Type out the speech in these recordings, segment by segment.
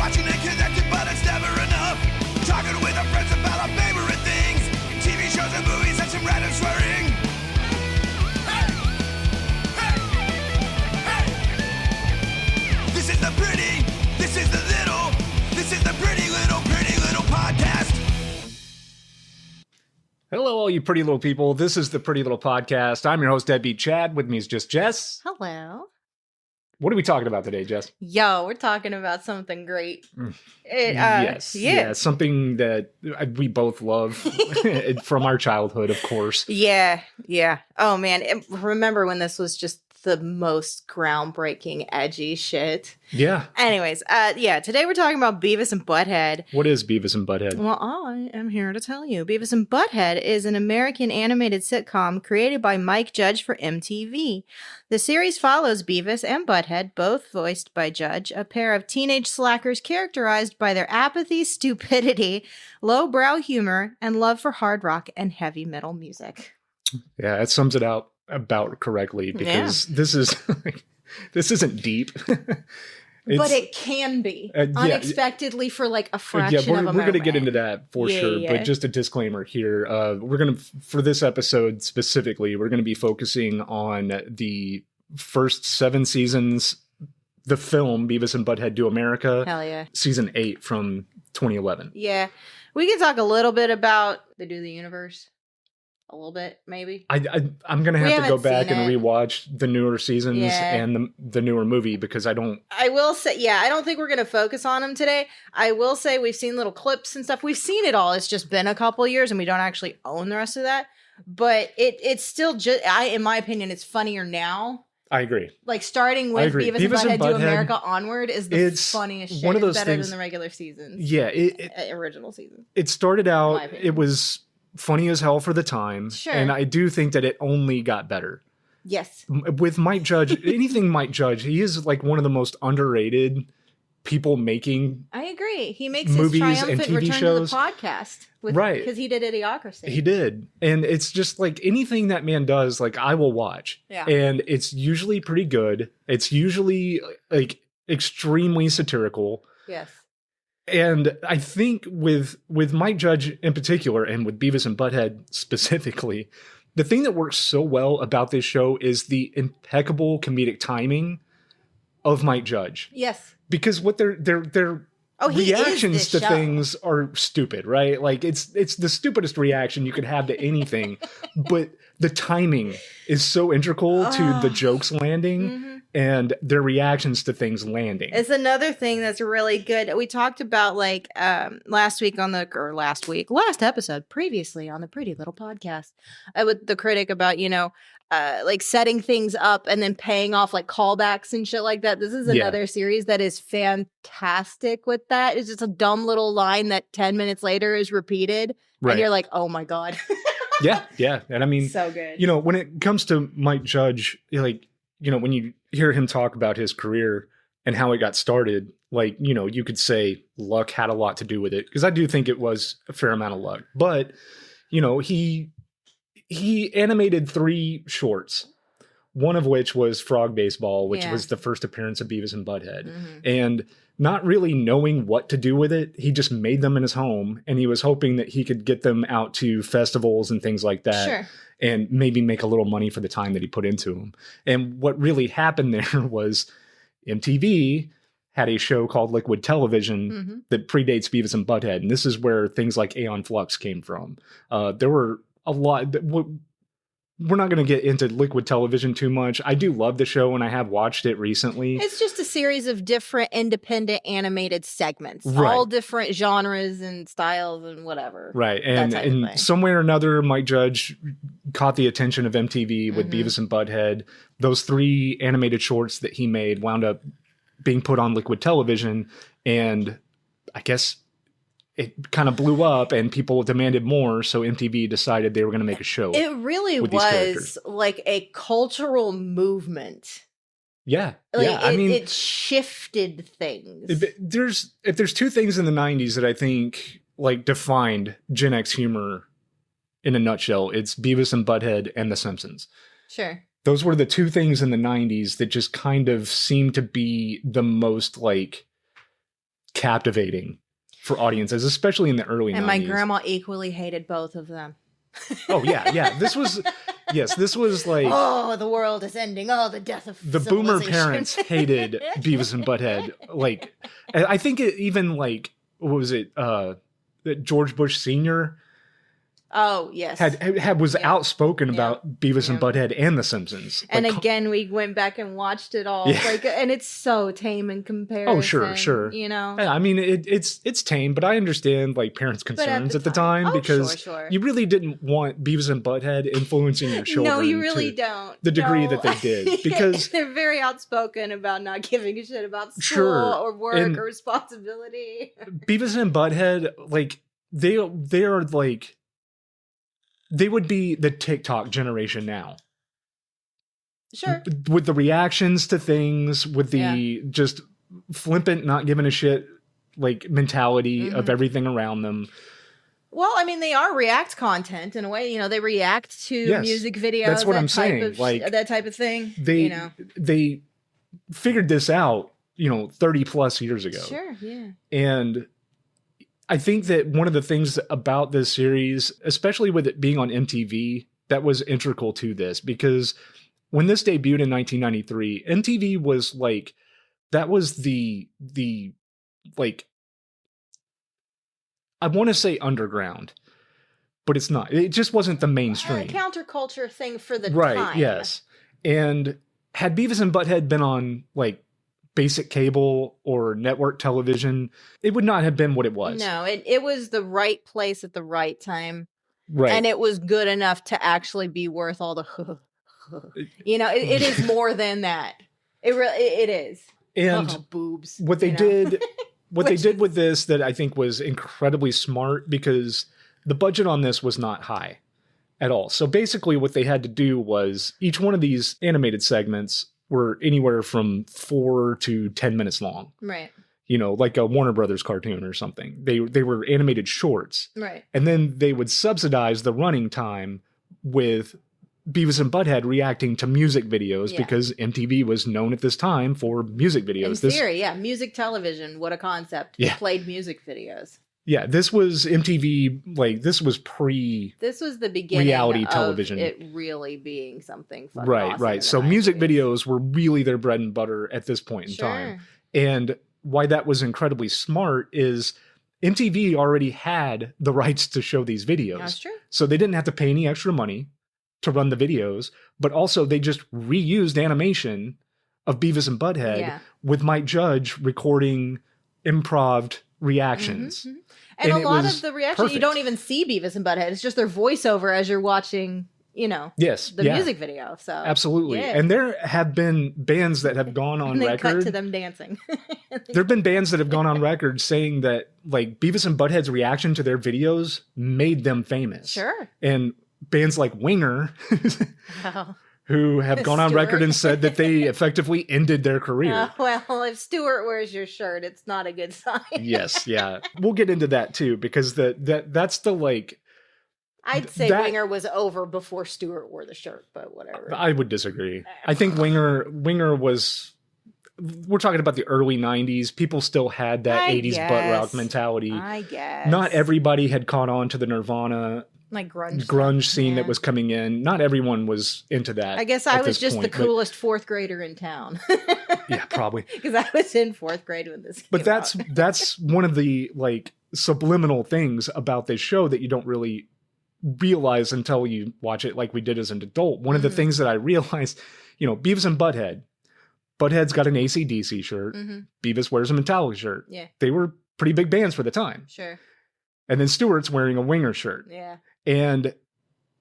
Watching and connected, but it's never enough. Talking with our friends about our favorite things. TV shows and movies and some random swearing. Hey! Hey! Hey! This is the pretty, this is the little, this is the pretty little podcast. Hello, all you pretty little people. This is the Pretty Little Podcast. I'm your host, Deadbeat Chad. With me is just Jess. Hello. What are we talking about today, Jess? Yo, we're talking about something great. Yes, something that we both love from our childhood, of course. Yeah. Oh, man. Remember when this was just the most groundbreaking, edgy shit? Yeah. Anyways, today we're talking about Beavis and Butthead. What is Beavis and Butthead? Well, I am here to tell you. Beavis and Butthead is an American animated sitcom created by Mike Judge for MTV. The series follows Beavis and Butthead, both voiced by Judge, a pair of teenage slackers characterized by their apathy, stupidity, lowbrow humor, and love for hard rock and heavy metal music. Yeah, it sums it out about correctly, because this isn't deep. But it can be unexpectedly for like a fraction of a moment. We're going to get into that for sure. Yeah. But just a disclaimer here. We're going to, for this episode specifically, we're going to be focusing on the first 7 seasons, the film Beavis and Butthead Do America. Hell yeah. Season 8 from 2011. Yeah. We can talk a little bit about the Do the Universe. A little bit, maybe. I'm going to have to go back and rewatch the newer seasons and the newer movie, because I will say, I don't think we're going to focus on them today. I will say we've seen little clips and stuff. We've seen it all. It's just been a couple years and we don't actually own the rest of that. But it's still just, in my opinion, it's funnier now. I agree. Like starting with Beavis and Butthead Do America onward is the funniest shit. One of those it's better things, than the regular seasons. Yeah. Original seasons. It started out, it was funny as hell for the time. Sure. And I do think that it only got better. Yes. With Mike Judge, anything Mike Judge, he is like one of the most underrated people making. I agree. He makes movies his and triumphant TV return shows. To the podcast. Right. Because he did Idiocracy. He did. And it's just like anything that man does, like I will watch. Yeah. And it's usually pretty good. It's usually like extremely satirical. Yes. And I think with Mike Judge in particular, and with Beavis and Butthead specifically, the thing that works so well about this show is the impeccable comedic timing of Mike Judge. Yes. Because what their reactions to things are stupid, right? Like it's the stupidest reaction you could have to anything, but the timing is so integral to the jokes landing and their reactions to things landing. It's another thing that's really good. We talked about like last episode previously on the Pretty Little Podcast with the critic about, like setting things up and then paying off like callbacks and shit like that. This is another series that is fantastic with that. It's just a dumb little line that 10 minutes later is repeated. Right. And you're like, oh my God. Yeah. And I mean, so good. When it comes to Mike Judge, like, when you hear him talk about his career and how it got started, like, you could say luck had a lot to do with it, because I do think it was a fair amount of luck. But, he animated 3 shorts, one of which was Frog Baseball, which was the first appearance of Beavis and Butthead. Mm-hmm. And not really knowing what to do with it, he just made them in his home, and he was hoping that he could get them out to festivals and things like that. Sure. And maybe make a little money for the time that he put into them. And what really happened there was MTV had a show called Liquid Television that predates Beavis and Butthead. And this is where things like Aeon Flux came from. There were a lot. We're not going to get into Liquid Television too much. I do love the show, and I have watched it recently. It's just a series of different independent animated segments, all different genres and styles and whatever. Right. And somewhere or another, Mike Judge caught the attention of MTV with Beavis and Butthead. Those 3 animated shorts that he made wound up being put on Liquid Television, and I guess it kind of blew up and people demanded more, so MTV decided they were going to make a show. It really was like a cultural movement. Yeah. It shifted things. If there's 2 things in the 90s that I think like defined Gen X humor in a nutshell, it's Beavis and Butthead and The Simpsons. Sure. Those were the 2 things in the 90s that just kind of seemed to be the most like captivating for audiences, especially in the early 90s. And my grandma equally hated both of them. Oh yeah. This was like oh, the world is ending. Oh, the death of the boomer civilization. parents hated Beavis and Butthead. Like, I think it even like, what was it? That George Bush Sr. Oh, yes. was outspoken about Beavis and Yeah. Butthead and The Simpsons. And Like, again, we went back and watched it all. Yeah. Like, and it's so tame in comparison. Oh, sure. You know? yeah, I mean, it's tame, but I understand like parents' concerns at the time Oh, because sure. you really didn't want Beavis and Butthead influencing your children. No, you really to don't. the degree No. that they did, because they're very outspoken about not giving a shit about school Sure. or work And or responsibility. Beavis and Butthead, like they are like, they would be the TikTok generation now. Sure. With the reactions to things, with the just flippant, not giving a shit like mentality of everything around them. Well, I mean, they are React content in a way. You know, they react to Yes, music videos. that's what that I'm type saying, of like, that type of thing. They you know. they figured this out, 30 plus years ago. Sure. Yeah. And I think that one of the things about this series, especially with it being on MTV, that was integral to this, because when this debuted in 1993, MTV was like, that was the like, I want to say underground, but it's not. It just wasn't the mainstream. Counterculture thing for the Right, time. yes. And had Beavis and Butthead been on like basic cable or network television, it would not have been what it was. No, it was the right place at the right time. Right. And it was good enough to actually be worth all the it is more than that. It is. And boobs. what they did they did with this that I think was incredibly smart, because the budget on this was not high at all. So basically what they had to do was, each one of these animated segments were anywhere from 4 to 10 minutes long. Right. Like a Warner Brothers cartoon or something. They were animated shorts. Right. And then they would subsidize the running time with Beavis and Butthead reacting to music videos, because MTV was known at this time for music videos. In theory, music television, what a concept. Yeah. They played music videos. Yeah, this was MTV, like, this was This was the beginning reality of television. it really being something fucking Right, awesome right. in the So music 90s. videos were really their bread and butter at this point in time. And why that was incredibly smart is MTV already had the rights to show these videos. That's true. So they didn't have to pay any extra money to run the videos, but also they just reused animation of Beavis and Butthead with Mike Judge recording improv reactions. Mm-hmm. And a it lot was of the reactions, you don't even see Beavis and Butthead. It's just their voiceover as you're watching, Yes, the music video. So absolutely. yeah. And there have been bands that have gone on and they record. cut to them dancing. There have been bands that have gone on record saying that, like, Beavis and Butthead's reaction to their videos made them famous. Sure. And bands like Winger, Wow. who have gone on record and said that they effectively ended their career. Well, if Stuart wears your shirt, it's not a good sign. Yes, yeah. We'll get into that too, because that's the, like, I'd say that- Winger was over before Stuart wore the shirt, but whatever. I would disagree. I think Winger was, we're talking about the early 90s. People still had that I 80s butt guess. rock mentality. I guess. Not everybody had caught on to the Nirvana like grunge scene yeah. that was coming in. Not everyone was into that. I guess I was just the coolest fourth grader in town. Yeah, probably. Because I was in fourth grade when this came But that's one of the, like, subliminal things about this show that you don't really realize until you watch it like we did as an adult. One of the things that I realized, Beavis and Butthead. Butthead's got an AC/DC shirt. Beavis wears a Metallica shirt. Yeah. They were pretty big bands for the time. Sure. And then Stewart's wearing a Winger shirt. Yeah. And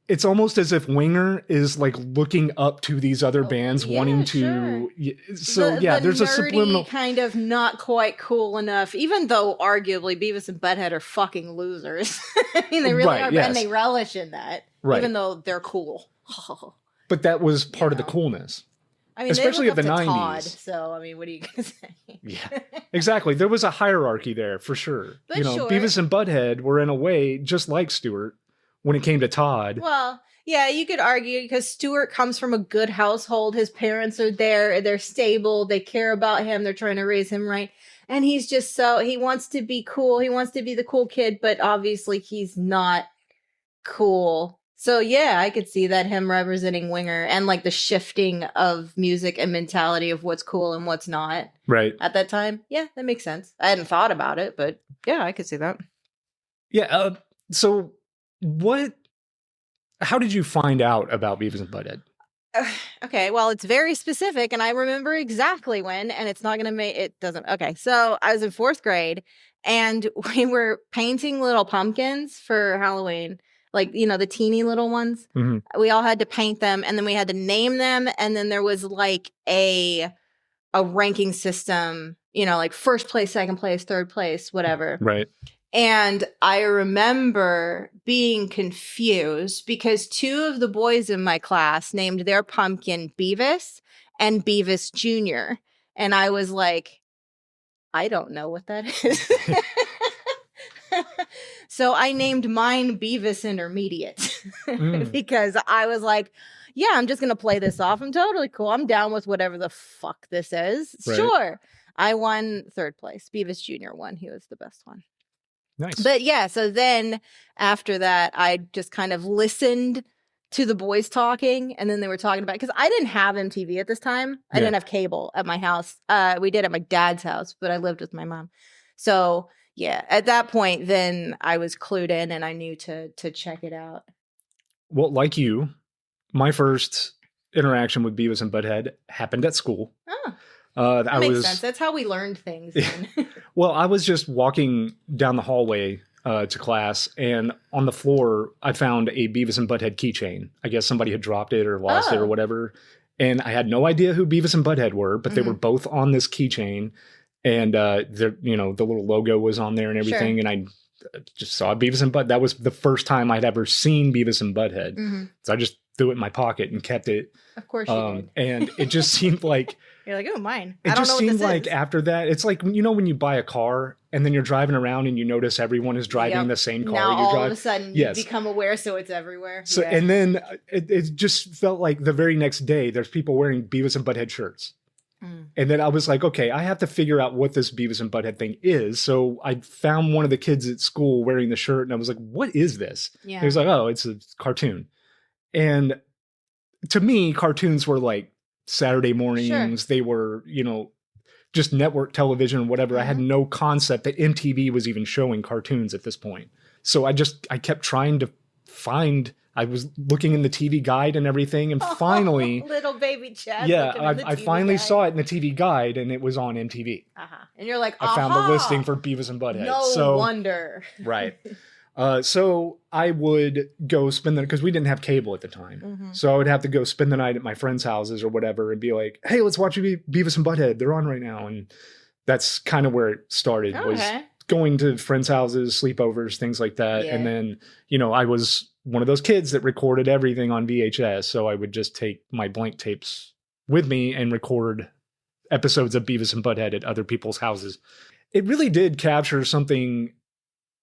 it's almost as if Winger is, like, looking up to these other bands, wanting to. Sure. So the there's a nerdy subliminal kind of not quite cool enough, even though arguably Beavis and Butthead are fucking losers. I mean, they really are, yes. and they relish in that, Right. even though they're cool. But that was part of the coolness. I mean, especially they of look the up to 90s. Todd, so I mean, what are you gonna say? Yeah, exactly. There was a hierarchy there for sure. But sure. Beavis and Butthead were in a way just like Stewart when it came to Todd. Well, yeah, you could argue because Stuart comes from a good household. His parents are there. They're stable. They care about him. They're trying to raise him right. And he's just he wants to be cool. He wants to be the cool kid, but obviously he's not cool. So yeah, I could see that, him representing Winger and like the shifting of music and mentality of what's cool and what's not Right. at that time. Yeah, that makes sense. I hadn't thought about it, but yeah, I could see that. Yeah. So how did you find out about Beavis and Butthead? Okay, well, it's very specific, and I remember exactly when, and it's not going to make it doesn't. Okay, so I was in 4th grade, and we were painting little pumpkins for Halloween, like, the teeny little ones. Mhm. We all had to paint them, and then we had to name them, and then there was like a ranking system, like first place, second place, third place, whatever. Right. And I remember being confused because 2 of the boys in my class named their pumpkin Beavis and Beavis Jr. And I was like, I don't know what that is. So I named mine Beavis Intermediate because I was like, yeah, I'm just going to play this off. I'm totally cool. I'm down with whatever the fuck this is. Right. Sure. I won 3rd place. Beavis Jr. won. He was the best one. Nice. But yeah, so then after that, I just kind of listened to the boys talking, and then they were talking about, because I didn't have MTV at this time. I didn't have cable at my house. We did at my dad's house, but I lived with my mom. So yeah, at that point, then I was clued in and I knew to check it out. Well, like you, my first interaction with Beavis and Butthead happened at school. Oh. That makes sense. That's how we learned things. Well, I was just walking down the hallway to class, and on the floor, I found a Beavis and Butthead keychain. I guess somebody had dropped it or lost it or whatever. And I had no idea who Beavis and Butthead were, but they were both on this keychain. And the little logo was on there and everything. Sure. And I just saw Beavis and Butthead. That was the first time I'd ever seen Beavis and Butthead. So I just threw it in my pocket and kept it. Of course you did. And it just seemed like... You're like, oh, mine. It just seemed like after that, it's like, when you buy a car and then you're driving around and you notice everyone is driving the same car now you drive. All of a sudden you become aware, so it's everywhere. So and then it just felt like the very next day there's people wearing Beavis and Butthead shirts. And then I was like, okay, I have to figure out what this Beavis and Butthead thing is. So I found one of the kids at school wearing the shirt and I was like, what is this? Yeah. He was like, oh, it's a cartoon. And to me, cartoons were like Saturday mornings. Sure. They were, just network television or whatever. I had no concept that MTV was even showing cartoons at this point. So I kept trying to find, I was looking in the TV guide and everything. And finally, little baby Chad. Yeah, I finally saw it in the TV guide and it was on MTV. And you're like, I found the listing for Beavis and Butthead. No wonder. Right. So I would go spend because we didn't have cable at the time. So I would have to go spend the night at my friends' houses or whatever and be like, hey, let's watch Beavis and Butthead. They're on right now. And that's kind of where it started, was going to friends' houses, sleepovers, things like that. Yeah. And then, I was one of those kids that recorded everything on VHS. So I would just take my blank tapes with me and record episodes of Beavis and Butthead at other people's houses. It really did capture something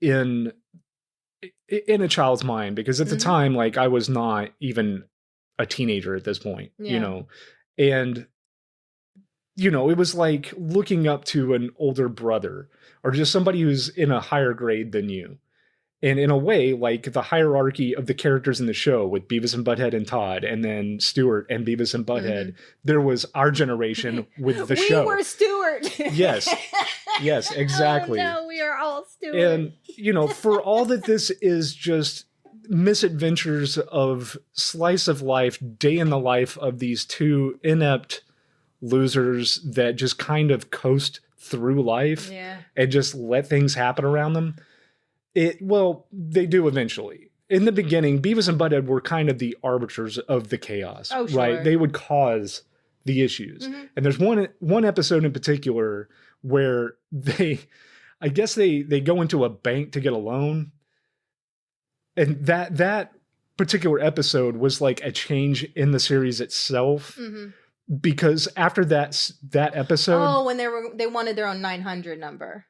in a child's mind, because at the time, like, I was not even a teenager at this point, and, it was like looking up to an older brother or just somebody who's in a higher grade than you. And in a way, like the hierarchy of the characters in the show with Beavis and Butthead and Todd, and then Stuart and Beavis and Butthead, there was our generation with the show. We were Stuart. Yes. Yes, exactly. Oh, no, we are all Stuart. And, for all that this is just misadventures of slice of life, day in the life of these 2 inept losers that just kind of coast through life and just let things happen around them. They do eventually. In the beginning, Beavis and Butthead were kind of the arbiters of the chaos, right? They would cause the issues. And there's one episode in particular where they go into a bank to get a loan. And that particular episode was like a change in the series itself. Because after that episode, when they wanted their own 900 number.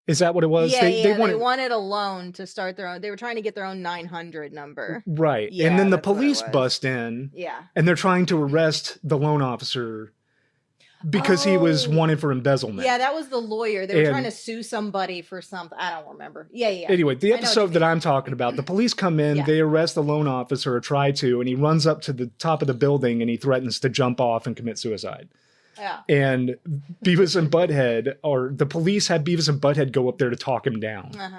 Is that what it was? They wanted a loan to start their own. They were trying to get their own 900 number. Right. Yeah, and then the police bust in. Yeah. And they're trying to arrest the loan officer. because he was Oh. wanted for embezzlement. Yeah, that was the lawyer. They were And- trying to sue somebody for something. I don't remember. Yeah. Anyway, the I know what you episode that mean. I'm talking about, the police come in, Yeah. they arrest the loan officer or try to, and he runs up to the top of the building and he threatens to jump off and commit suicide. Yeah. And Beavis and Butthead, or the police had Beavis and Butthead go up there to talk him down. Uh-huh.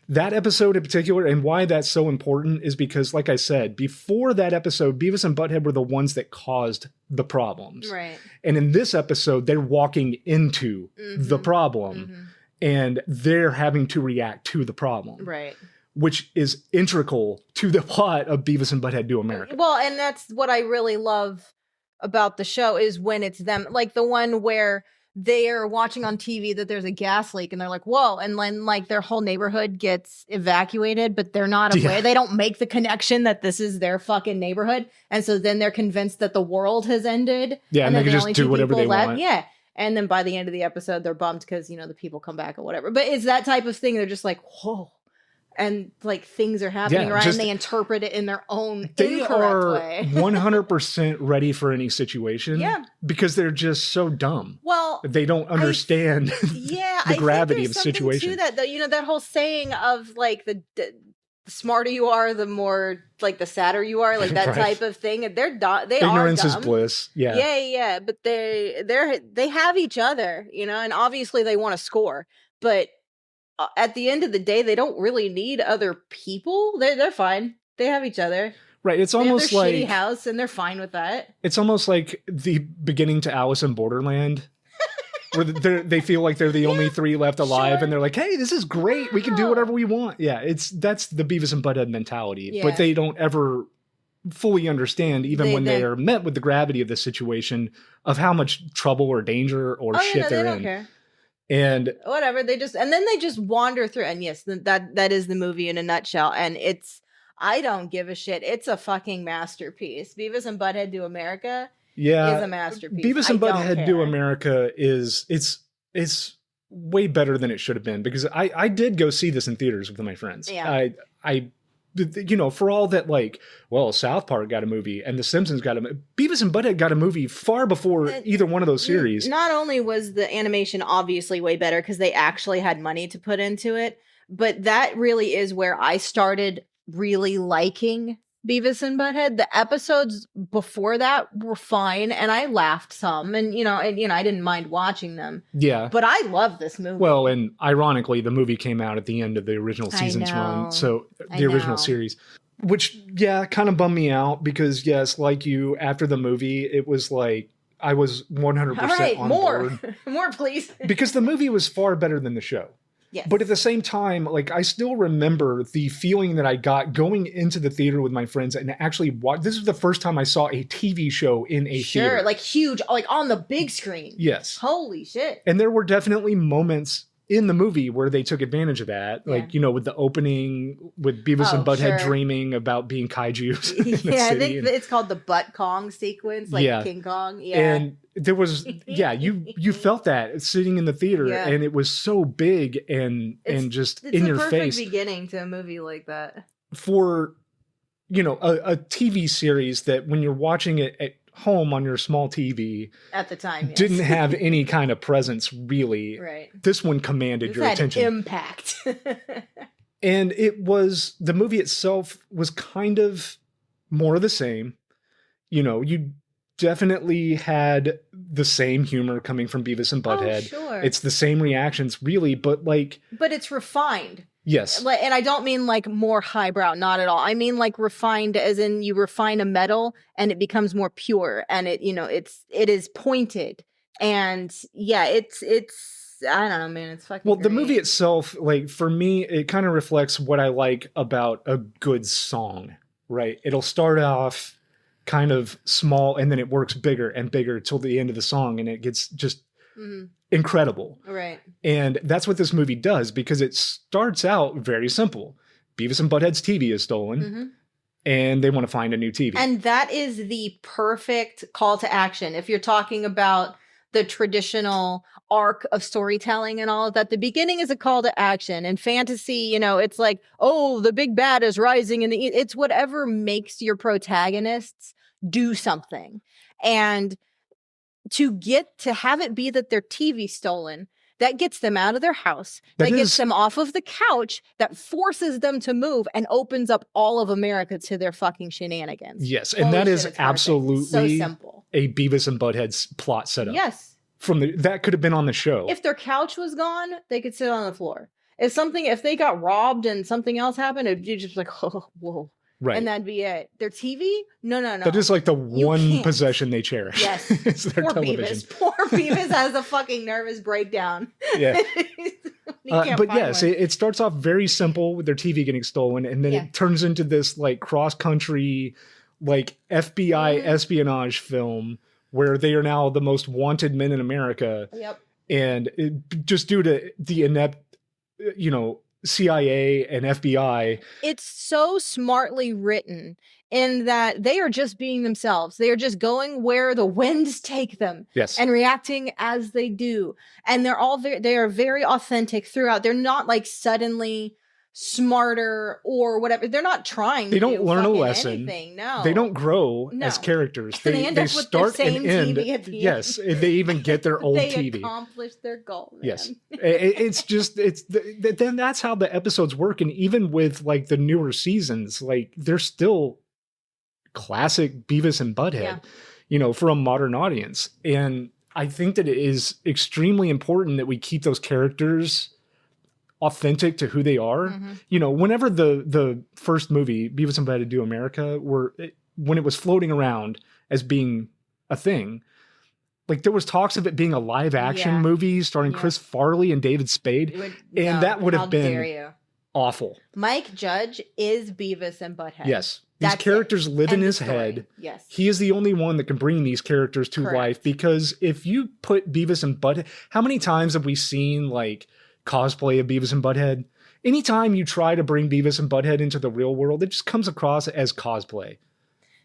That episode in particular, and why that's so important, is because, like I said, before that episode, Beavis and Butthead were the ones that caused the problems. Right. And in this episode, they're walking into the problem and they're having to react to the problem. Right. Which is integral to the plot of Beavis and Butthead Do America. Well, and that's what I really love about the show is when it's them, like the one where they are watching on TV that there's a gas leak and they're like, whoa. And then like their whole neighborhood gets evacuated, but they're not aware. Yeah. They don't make the connection that this is their fucking neighborhood. And so then they're convinced that the world has ended. Yeah, and they then can the just only do two whatever people they left- want. Yeah. And then by the end of the episode, they're bummed because, you know, the people come back or whatever. But it's that type of thing. They're just like, whoa. And like things are happening Yeah, around just- and they interpret it in their own They incorrect are way. 100% ready for any situation. Yeah. Because they're just so dumb. Well, They don't understand. yeah, the I gravity think of there's the something situation. to that, though. You know, that whole saying of like the smarter you are, the more like the sadder you are, like that Right. type of thing. And they're they Ignorance are is dumb. bliss. Yeah. Yeah. But they have each other, you know, and obviously they want to score, but at the end of the day, they don't really need other people. They're fine. They have each other. Right. It's They have almost their like shitty house, and they're fine with that. it's almost like the beginning to Alice in Borderland. Where they feel like they're the only three left alive, sure. and they're like, "Hey, this is great. We can do Wow. whatever we want." Yeah, that's the Beavis and Butthead mentality. Yeah. But they don't ever fully understand, even when they they- are met with the gravity of the situation, of how much trouble or danger or Oh, shit no, they're they don't in. care. And Whatever, they just wander through. And yes, that is the movie in a nutshell. And I don't give a shit. It's a fucking masterpiece. Beavis and Butthead Do America yeah, is a masterpiece. Beavis and I don't Butthead Do care. America it's way better than it should have been, because I did go see this in theaters with my friends. Yeah. I you know, for all that, like, well, South Park got a movie and The Simpsons got a movie. Beavis and Butthead got a movie far before either one of those series. Not only was the animation obviously way better because they actually had money to put into it, but that really is where I started really liking Beavis and Butthead. The episodes before that were fine, and I laughed some, and I didn't mind watching them. Yeah. But I love this movie. Well, and ironically, the movie came out at the end of the original I season's know. run. So I the original know. series, which, yeah, kind of bummed me out because, yes, like you, after the movie, it was like I was 100% all right, on more, board. more, please. Because the movie was far better than the show. Yes, But at the same time, like, I still remember the feeling that I got going into the theater with my friends and actually watch. This was the first time I saw a TV show in a theater. like huge, like on the big screen. Yes. Holy shit. And there were definitely moments in the movie where they took advantage of that. Yeah. Like, with the opening with Beavis and Oh, Butthead sure. dreaming about being kaijus in the Yeah, I city. think And, it's called the Butt Kong sequence, like Yeah. King Kong. Yeah. and there was, you felt that sitting in the theater, Yeah. and it was so big and just it's in the your perfect face. beginning to a movie like that. For a TV series that when you're watching it at home on your small TV At the time, yes. didn't have any kind of presence really. right. This one commanded This your had attention. impact. And the movie itself was kind of more of the same. You definitely had the same humor coming from Beavis and Butthead. Oh, sure. It's the same reactions, really, but like, but it's refined. yes. And I don't mean like more highbrow, not at all. I mean like refined as in you refine a metal and it becomes more pure, and it is pointed. And yeah, it's I don't know, man, it's fucking Well, the great. movie itself, like, for me, it kind of reflects what I like about a good song, right? It'll start off kind of small and then it works bigger and bigger till the end of the song, and it gets just Mhm. incredible. Right. And that's what this movie does, because it starts out very simple. Beavis and Butthead's TV is stolen, Mhm. and they want to find a new TV. And that is the perfect call to action. If you're talking about the traditional arc of storytelling and all of that, the beginning is a call to action. And fantasy, it's like, oh, the big bad is rising in it's whatever makes your protagonists do something. And to have it be that their TV stolen, that gets them out of their house, That that gets is- them off of the couch, that forces them to move and opens up all of America to their fucking shenanigans. Yes, and Holy that shit, is it's perfect. absolutely so simple. a Beavis and Butthead's plot setup. Yes. That could have been on the show. If their couch was gone, they could sit on the floor. If they got robbed and something else happened, it'd be just like, oh, whoa. Right. And that'd be it. Their TV? No. That is like the one can't. possession they cherish. Yes. It's their Poor television. Beavis. Poor Beavis has a fucking nervous breakdown. Yeah. He can't But find yes, one. it starts off very simple with their TV getting stolen, and then Yeah. it turns into this like cross-country, like FBI espionage film where they are now the most wanted men in America. Yep. And just due to the inept, CIA and FBI. It's so smartly written in that they are just being themselves. They are just going where the winds take them. Yes. And reacting as they do. And they are very authentic throughout. They're not like suddenly smarter or whatever. They're not trying They to don't do learn a fucking lesson. anything. No. They don't grow No. as characters. They end up with the start same and end. TV at the Yes. end. And they even get their old They TV. accomplish their goal. Man. Yes. Then that's how the episodes work. And even with like the newer seasons, like they're still classic Beavis and Butthead, for a modern audience. And I think that it is extremely important that we keep those characters authentic to who they are. Mm-hmm. Whenever the first movie, Beavis and Butthead Do America, when it was floating around as being a thing, like there was talks of it being a live action movie starring Chris Farley and David Spade. That would have been awful. Mike Judge is Beavis and Butthead. Yes. These That's characters live in End of his story. head. Yes. He is the only one that can bring these characters to Correct. life, because if you put Beavis and Butthead, how many times have we seen like cosplay of Beavis and Butthead? Anytime you try to bring Beavis and Butthead into the real world, it just comes across as cosplay.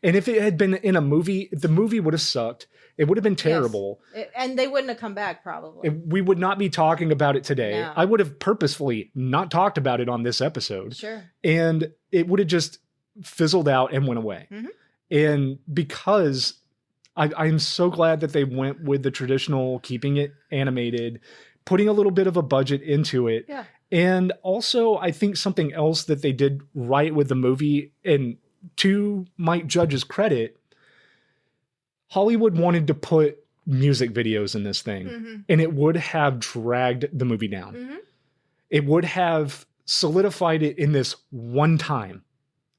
And if it had been in a movie, the movie would have sucked. It would have been terrible. Yes. And they wouldn't have come back probably. We would not be talking about it today. No. I would have purposefully not talked about it on this episode. Sure. And it would have just fizzled out and went away. Mhm. And because I'm so glad that they went with the traditional, keeping it animated, putting a little bit of a budget into it. Yeah. And also, I think something else that they did right with the movie, and to Mike Judge's credit, Hollywood wanted to put music videos in this thing, and it would have dragged the movie down. It would have solidified it in this one time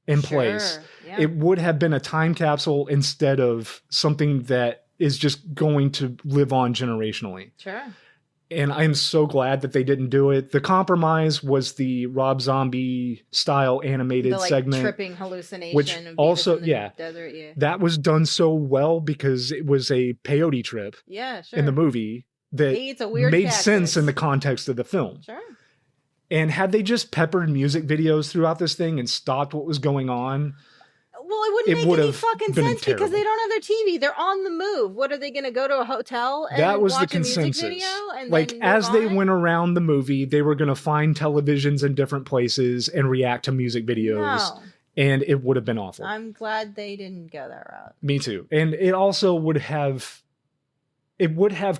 in place. Yeah. It would have been a time capsule instead of something that is just going to live on generationally. Sure. And I'm so glad that they didn't do it. The compromise was the Rob Zombie style animated The segment. tripping hallucination which of Beavis also- in the yeah. desert. Yeah. That was done so well because it was a peyote trip Yeah, sure. in the movie that He eats a weird made cactus. sense in the context of the film. Sure. And had they just peppered music videos throughout this thing and stopped what was going on, Well, it wouldn't It make would any have fucking been sense because they terrible. don't have their TV. They're on the move. What are they going to go to a hotel and that was the watch a music consensus. video? And Like, then as move they on? went around the movie, they were going to find televisions in different places and react to music videos. No, And it would have been awful. I'm glad they didn't go that route. Me too. And it also would have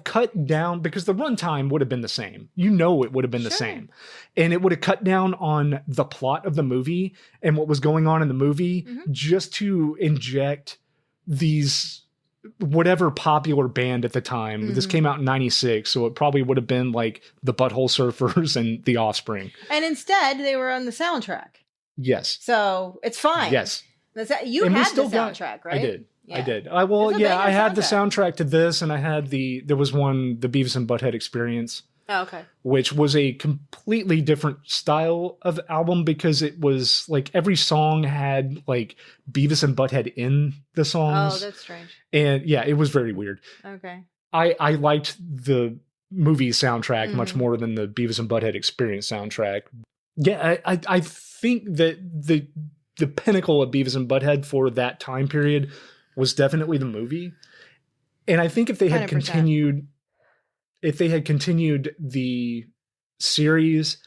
cut down, because the runtime would have been the same. It would have been the Sure. same. And it would have cut down on the plot of the movie and what was going on in the movie just to inject these whatever popular band at the time. This came out in 96, so it probably would have been like the Butthole Surfers and the Offspring. And instead, they were on the soundtrack. Yes. So it's fine. Yes. You And we had the still got- soundtrack, right? I did. I Yeah. did. It's a I had the banger soundtrack to this, and I had there was one, the Beavis and Butthead Experience, Oh, okay. which was a completely different style of album, because it was like every song had like Beavis and Butthead in the Oh, songs. that's strange. And yeah, it was very weird. Okay. I liked the movie soundtrack much more than the Beavis and Butthead Experience soundtrack. Yeah, I think that the pinnacle of Beavis and Butthead for that time period was definitely the movie. And I think if they had 100%. continued the series,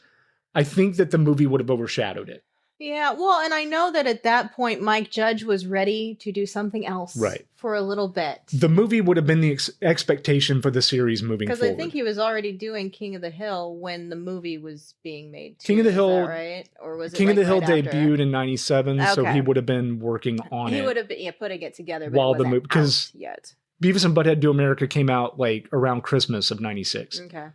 I think that the movie would have overshadowed it. Yeah, well, and I know that at that point, Mike Judge was ready to do something else Right. for a little bit. The movie would have been the expectation for the series moving Because forward. I think he was already doing King of the Hill when the movie was being made. Too. King of the Hill, right? Or was it King of the Hill right debuted in '97, so Okay. he would have been working on it. He would have been putting it together but while it the wasn't movie, because out yet. Beavis and Butthead Do America came out like around Christmas of '96, Okay,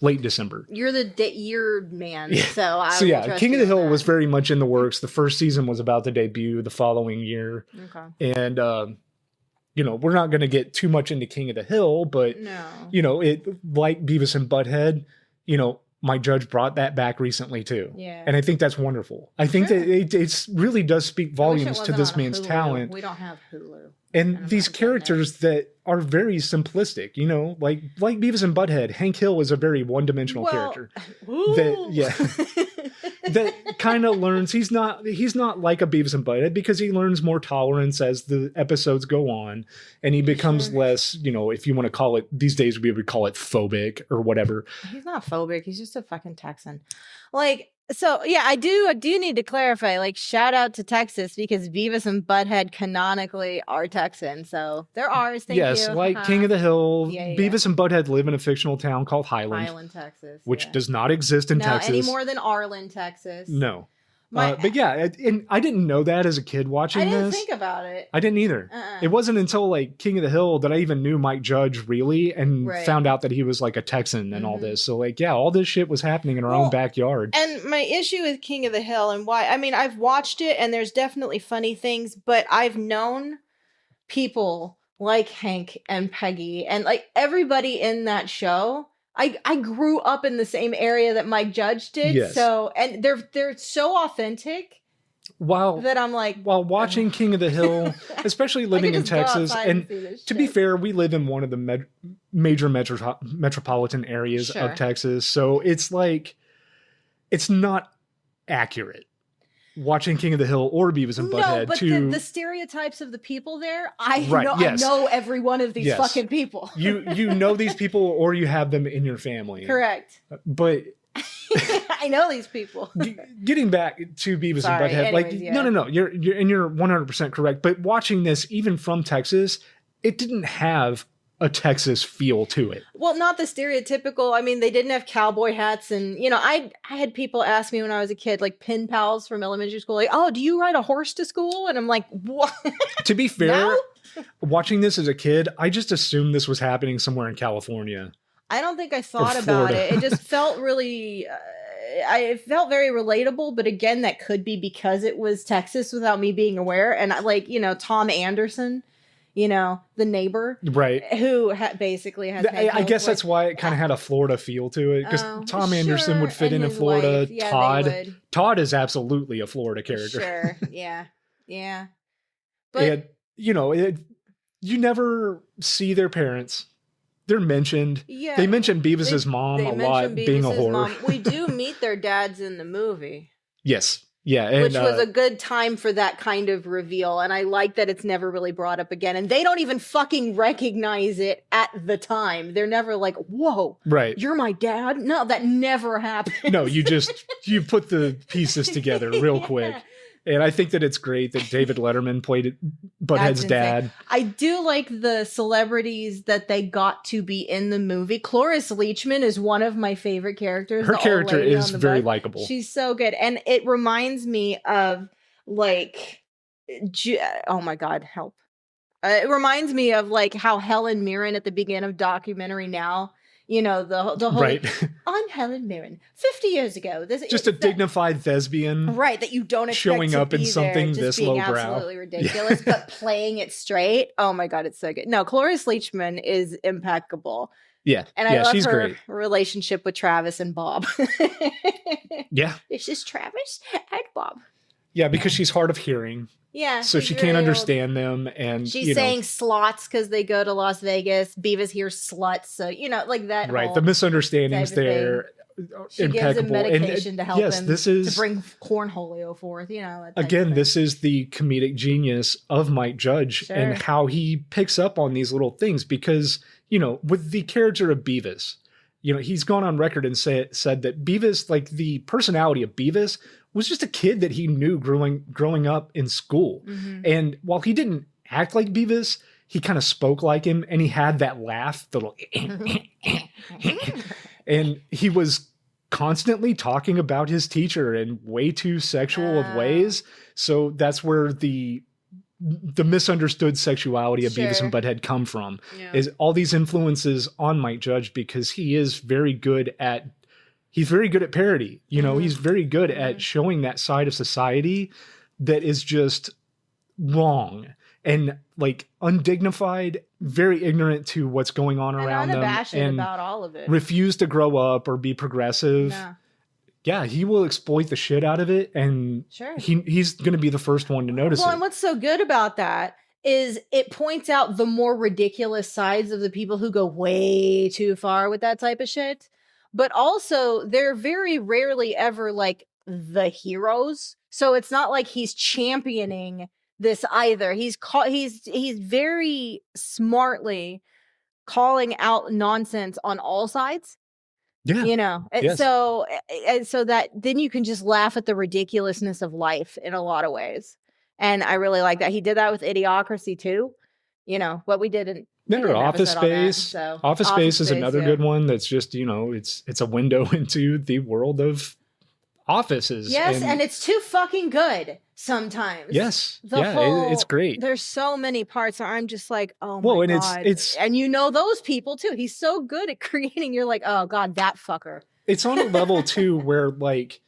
late December. you're the year man, Yeah. so I So will yeah, trust King of you the on Hill that. was very much in the works. The first season was about to debut the following year, Okay. and we're not going to get too much into King of the Hill, but No. it like Beavis and Butthead, Mike Judge brought that back recently too. Yeah. And I think that's wonderful. I think Sure. that it really does speak I wish it volumes to wasn't this on man's Hulu. talent. We don't have Hulu. And I'm these not getting characters that are very simplistic, like Beavis and Butthead. Hank Hill is a very one-dimensional character. That kind of learns he's not like a Beavis and Butthead because he learns more tolerance as the episodes go on, and he becomes less, if you want to call it these days, we would call it phobic or whatever. He's not phobic. He's just a fucking Texan. So yeah, I do need to clarify. Shout out to Texas because Beavis and Butthead canonically are Texan, so they're ours. Thank you. Yes, like King of the Hill, Yeah. Beavis and Butthead live in a fictional town called Highland, Texas, which does not exist in Texas any more than Arlen, Texas. No. But yeah, and I didn't know that as a kid watching I didn't this. think about it. I didn't either. It wasn't until King of the Hill that I even knew Mike Judge really and found out that he was a Texan and all this. So all this shit was happening in our own backyard. And my issue with King of the Hill and why, I've watched it and there's definitely funny things, but I've known people like Hank and Peggy and everybody in that show. I grew up in the same area that Mike Judge did. Yes. So, and they're so authentic that I'm while watching King of the Hill, especially living in Texas, and to be fair, we live in one of the major metropolitan areas of Texas. So it's it's not accurate watching King of the Hill or Beavis and Butthead. No, but the stereotypes of the people there, I know every one of these fucking people. you know these people or you have them in your family. Correct. But I know these people. Getting back to Beavis and Butthead, no, you're 100% correct. But watching this, even from Texas, it didn't have a Texas feel to it. Well, not the stereotypical. They didn't have cowboy hats, and I had people ask me when I was a kid, pen pals from elementary school, "Oh, do you ride a horse to school?" And I'm like, "What?" To be fair, watching this as a kid, I just assumed this was happening somewhere in California. I don't think I thought about it. It just felt really. It felt very relatable, but again, that could be because it was Texas without me being aware. And Tom Anderson. The neighbor, right? Who basically has. I guess that's why it kind of had a Florida feel to it, because Tom Anderson would fit in Florida. Yeah, Todd is absolutely a Florida character. Sure, yeah. But you never see their parents. They're mentioned. Yeah, they mention Beavis's mom a lot, being a whore. Mom. We do meet their dads in the movie. Yes. Yeah, and, which was a good time for that kind of reveal, and I like that it's never really brought up again. And they don't even fucking recognize it at the time. They're never like, "Whoa, right? You're my dad." No, that never happened. No, you put the pieces together real quick. And I think that it's great that David Letterman played Butthead's dad. I do like the celebrities that they got to be in the movie. Cloris Leachman is one of my favorite characters. Her character is very likable. She's so good. And it reminds me of oh my God, help. It reminds me of how Helen Mirren at the beginning of Documentary Now, the whole, right. I'm Helen Mirren. 50 years ago. Just a dignified thespian. Right, that you don't expect showing up in something there, this lowbrow. Absolutely ridiculous, but playing it straight. Oh my God, it's so good. No, Cloris Leachman is impeccable. Yeah. And I love she's her great. relationship with Travis and Bob. Yeah. It's just Travis and Bob. Yeah, because she's hard of hearing. Yeah. So she can't understand them. And she's saying slots because they go to Las Vegas. Beavis hears sluts. So, that. Right. The misunderstandings there. She gives him medication to help him to bring cornholio forth. Again, this is the comedic genius of Mike Judge and how he picks up on these little things because, with the character of Beavis, he's gone on record and said that Beavis, like the personality of Beavis, was just a kid that he knew growing up in school. Mm-hmm. And while he didn't act like Beavis, he kind of spoke like him, and he had that laugh, the little and he was constantly talking about his teacher in way too sexual of ways. So that's where the misunderstood sexuality of Beavis and Butthead come from, is all these influences on Mike Judge, because he is very good at parody. He's very good at showing that side of society that is just wrong and like undignified, very ignorant to what's going on around them, and about all of it. Refuse to grow up or be progressive. Yeah, he will exploit the shit out of it, and he's going to be the first one to notice it. And what's so good about that is it points out the more ridiculous sides of the people who go way too far with that type of shit. But also, they're very rarely ever like the heroes. So it's not like he's championing this either. He's very smartly calling out nonsense on all sides. Yeah. So that then you can just laugh at the ridiculousness of life in a lot of ways. And I really like that. He did that with Idiocracy too. What we did in Office Space. Office Space is another good one that's just, it's a window into the world of offices. Yes, and it's too fucking good sometimes. Yes. It's great. There's so many parts where I'm just like, oh my God. It's and those people too. He's so good at creating, you're like, oh God, that fucker. It's on a level too where like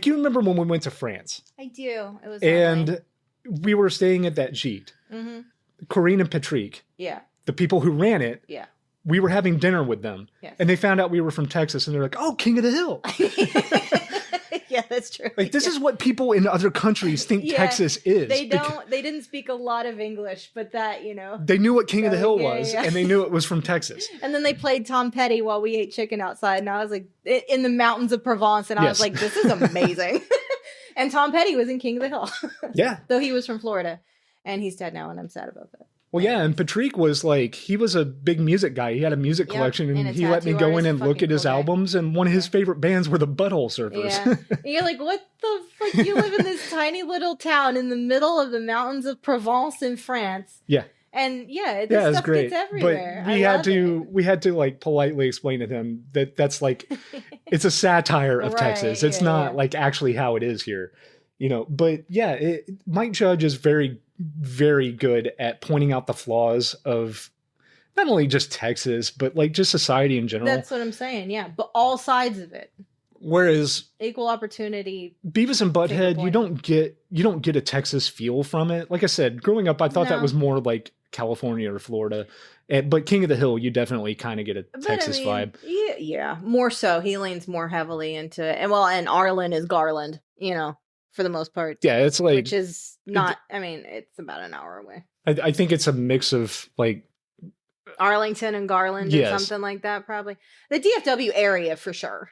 you remember when we went to France? I do. It was and we were staying at that gîte. Mm-hmm. Corinne and Patrick. Yeah. The people who ran it. Yeah. We were having dinner with them. Yes. And they found out we were from Texas, and they're like, oh, King of the Hill. Yeah, that's true. Like, this is what people in other countries think Texas is. They didn't speak a lot of English, but that, They knew what King of the Hill was, and they knew it was from Texas. And then they played Tom Petty while we ate chicken outside, and I was like, in the mountains of Provence, and I was like, this is amazing. And Tom Petty was in King of the Hill. Yeah. Though he was from Florida, and he's dead now, and I'm sad about that. Well, yeah, and Patrick was like, he was a big music guy. He had a music collection, and he let me go in and look at his albums, and one of his favorite bands were the Butthole Surfers. Yeah. You're like, what the fuck? You live in this tiny little town in the middle of the mountains of Provence in France. Yeah. And this stuff great. gets everywhere. But we had to like politely explain to him that's like, it's a satire of Texas. It's not like actually how it is here. But yeah, Mike Judge is very, very good at pointing out the flaws of not only just Texas, but like just society in general. That's what I'm saying. Yeah. But all sides of it. Whereas equal opportunity, Beavis and Butthead, you don't get a Texas feel from it. Like I said, growing up, I thought that was more like California or Florida. But King of the Hill, you definitely kind of get a Texas vibe. Yeah, more so. He leans more heavily into and Arlen is Garland, for the most part. Yeah, it's like, which is not. It's about an hour away. I think it's a mix of like Arlington and Garland or something like that. Probably the DFW area for sure,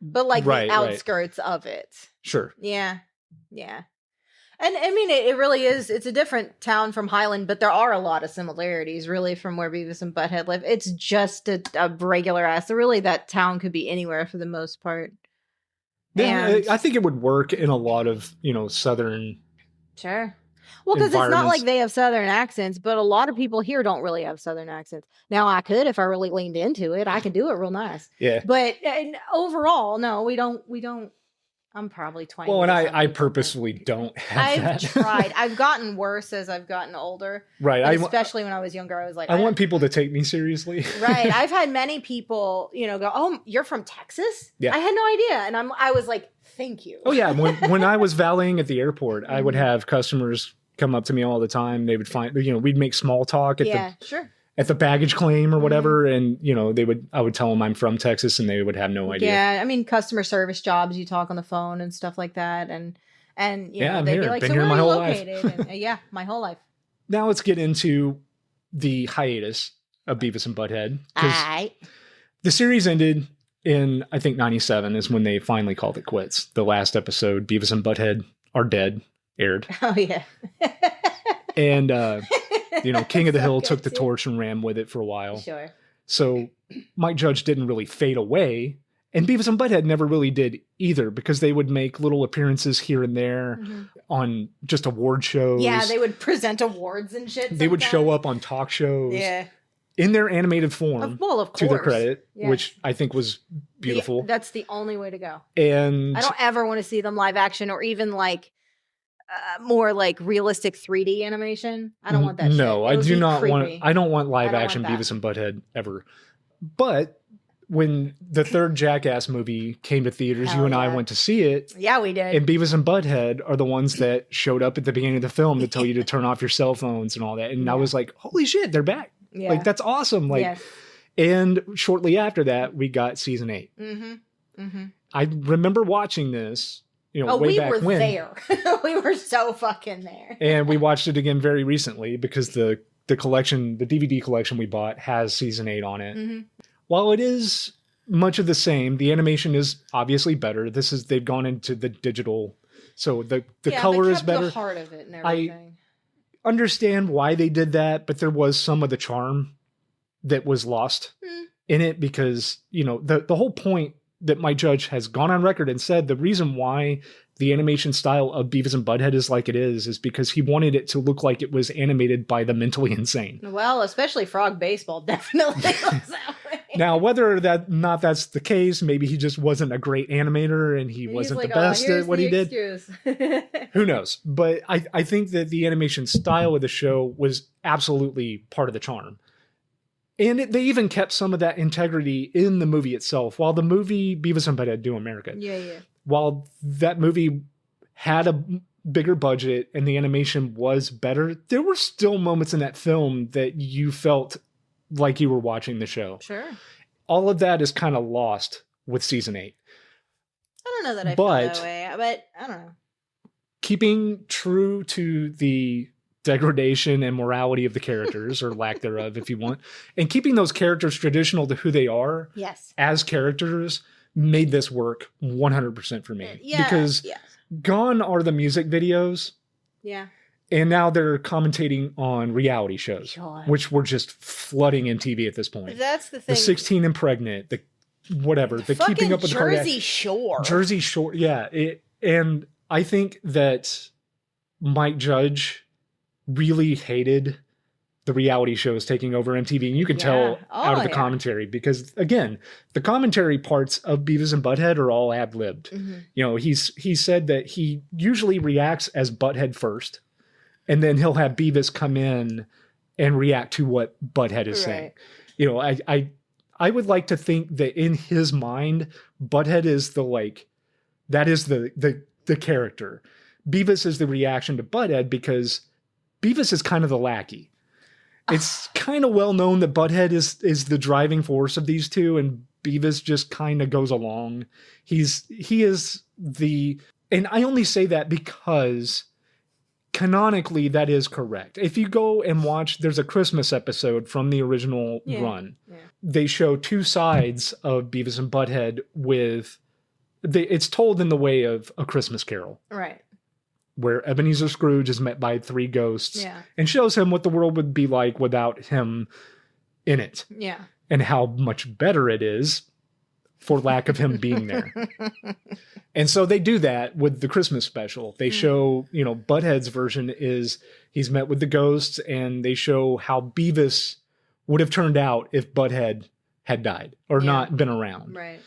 but like the outskirts of it. Sure. Yeah. And it really is. It's a different town from Highland, but there are a lot of similarities, really, from where Beavis and Butthead live. It's just a regular ass. So really, that town could be anywhere for the most part. Yeah, I think it would work in a lot of southern. Sure. Well, because it's not like they have southern accents, but a lot of people here don't really have southern accents. Now, I could if I really leaned into it. I can do it real nice. Yeah. But overall, no, we don't. I'm probably 20. Well, and I purposefully don't have I've tried. I've gotten worse as I've gotten older. Right. Especially when I was younger, I was like, I want people to take me seriously. Right. I've had many people, go, oh, you're from Texas? Yeah. I had no idea. And I was like, thank you. Oh, yeah. When I was valeting at the airport, I would have customers come up to me all the time. They would find, we'd make small talk at the baggage claim or whatever. And, I would tell them I'm from Texas and they would have no idea. Yeah. Customer service jobs, you talk on the phone and stuff like that. And they'd be like, been so here where my are you whole located? life. And, my whole life. Now let's get into the hiatus of Beavis and Butthead. The series ended in, I think, 97 is when they finally called it quits. The last episode, Beavis and Butthead Are Dead, aired. Oh, yeah. And, King of the Hill took the torch and ran with it for a while. Sure. So Mike Judge didn't really fade away. And Beavis and Butthead never really did either, because they would make little appearances here and there on just award shows. Yeah, they would present awards and shit. They would show up on talk shows. Yeah. In their animated form. Well, of course. To their credit, Yes. which I think was beautiful. That's the only way to go. And I don't ever want to see them live action or even like more like realistic 3D animation. I don't want that. No, I do not want. Creepy. I don't want live I don't action want that. Beavis and Butthead ever. But when the third Jackass movie came to theaters, Hell you and I yeah. went to see it. Yeah, we did. And Beavis and Butthead are the ones that showed up at the beginning of the film to tell you to turn off your cell phones and all that. And I was like, holy shit, they're back. Yeah. Like, that's awesome. Like, Yes. and shortly after that, we got season 8. Mm-hmm. I remember watching this, way we back were when. there. We were so fucking there. And we watched it again very recently because the collection, the DVD collection we bought, has season 8 on it. Mm-hmm. While it is much of the same, the animation is obviously better. They've gone into the digital, so the color is better. The heart of it and everything. I understand why they did that, but there was some of the charm that was lost in it, because the whole point that Mike Judge has gone on record and said the reason why the animation style of Beavis and Butthead is like it is because he wanted it to look like it was animated by the mentally insane. Well, especially Frog Baseball definitely looks that way. Now, whether that's the case, maybe he just wasn't a great animator and he wasn't like, the best at what he did. did. Who knows? But I think that the animation style of the show was absolutely part of the charm. And they even kept some of that integrity in the movie itself. While the movie Beavis and Butthead Do America, Yeah. while that movie had a bigger budget and the animation was better, there were still moments in that film that you felt like you were watching the show. Sure. All of that is kind of lost with season 8. I don't know that I feel that way, but I don't know. Keeping true to the degradation and morality of the characters, or lack thereof, if you want, and keeping those characters traditional to who they are as characters, made this work 100% for me. Because gone are the music videos. Yeah. And now they're commentating on reality shows, which were just flooding MTV at this point. That's the thing. The 16 and Pregnant, the whatever, the Keeping Up with the Kardashians. Jersey Shore. Yeah. And I think that Mike Judge really hated the reality shows taking over MTV. And you can tell out of the commentary, because again, the commentary parts of Beavis and Butthead are all ad-libbed. Mm-hmm. He said that he usually reacts as Butthead first, and then he'll have Beavis come in and react to what Butthead is saying. I would like to think that in his mind, Butthead is the character. Beavis is the reaction to Butthead, because Beavis is kind of the lackey. It's kind of well known that Butthead is the driving force of these two, and Beavis just kind of goes along. He is and I only say that because canonically that is correct. If you go and watch, there's a Christmas episode from the original run. Yeah. They show two sides of Beavis and Butthead it's told in the way of A Christmas Carol. Right. Where Ebenezer Scrooge is met by 3 ghosts and shows him what the world would be like without him in it. Yeah. And how much better it is for lack of him being there. And so they do that with the Christmas special. They show, Butthead's version is he's met with the ghosts, and they show how Beavis would have turned out if Butthead had died or not been around. Right.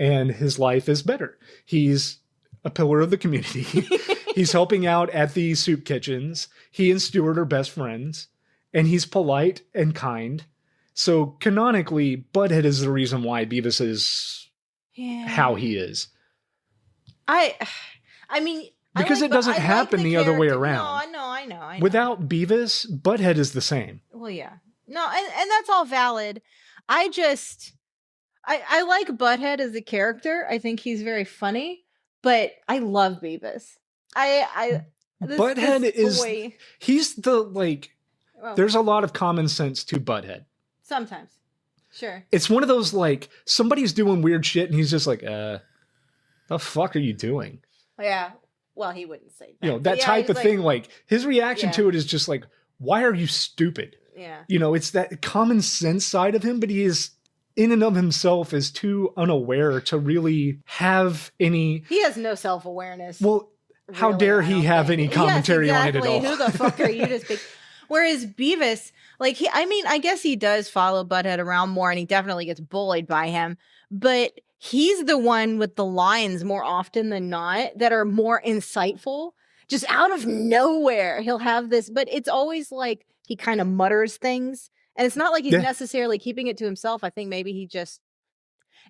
And his life is better. He's a pillar of the community. He's helping out at the soup kitchens. He and Stuart are best friends, and he's polite and kind. So canonically, Butthead is the reason why Beavis is how he is. I mean, because it doesn't happen the other way around. No, I know. Without Beavis, Butthead is the same. Well, yeah. No, and that's all valid. I like Butthead as a character. I think he's very funny, but I love Beavis. Butthead he's there's a lot of common sense to Butthead. Sometimes. Sure. It's one of those, somebody's doing weird shit and he's just like, the fuck are you doing? Yeah. Well, he wouldn't say that. That type of thing. His reaction to it is just like, why are you stupid? Yeah. You know, it's that common sense side of him, but he is in and of himself is too unaware to really have any. He has no self-awareness. Well, how really, dare I he don't have think. any commentary yes, on it at exactly. all? Who the fuck are you to speak? Whereas Beavis, like, I guess he does follow Butthead around more, and he definitely gets bullied by him, but he's the one with the lines more often than not that are more insightful. Just out of nowhere, he'll have this, but it's always like he kind of mutters things, and it's not like he's Yeah. necessarily keeping it to himself. I think maybe he just...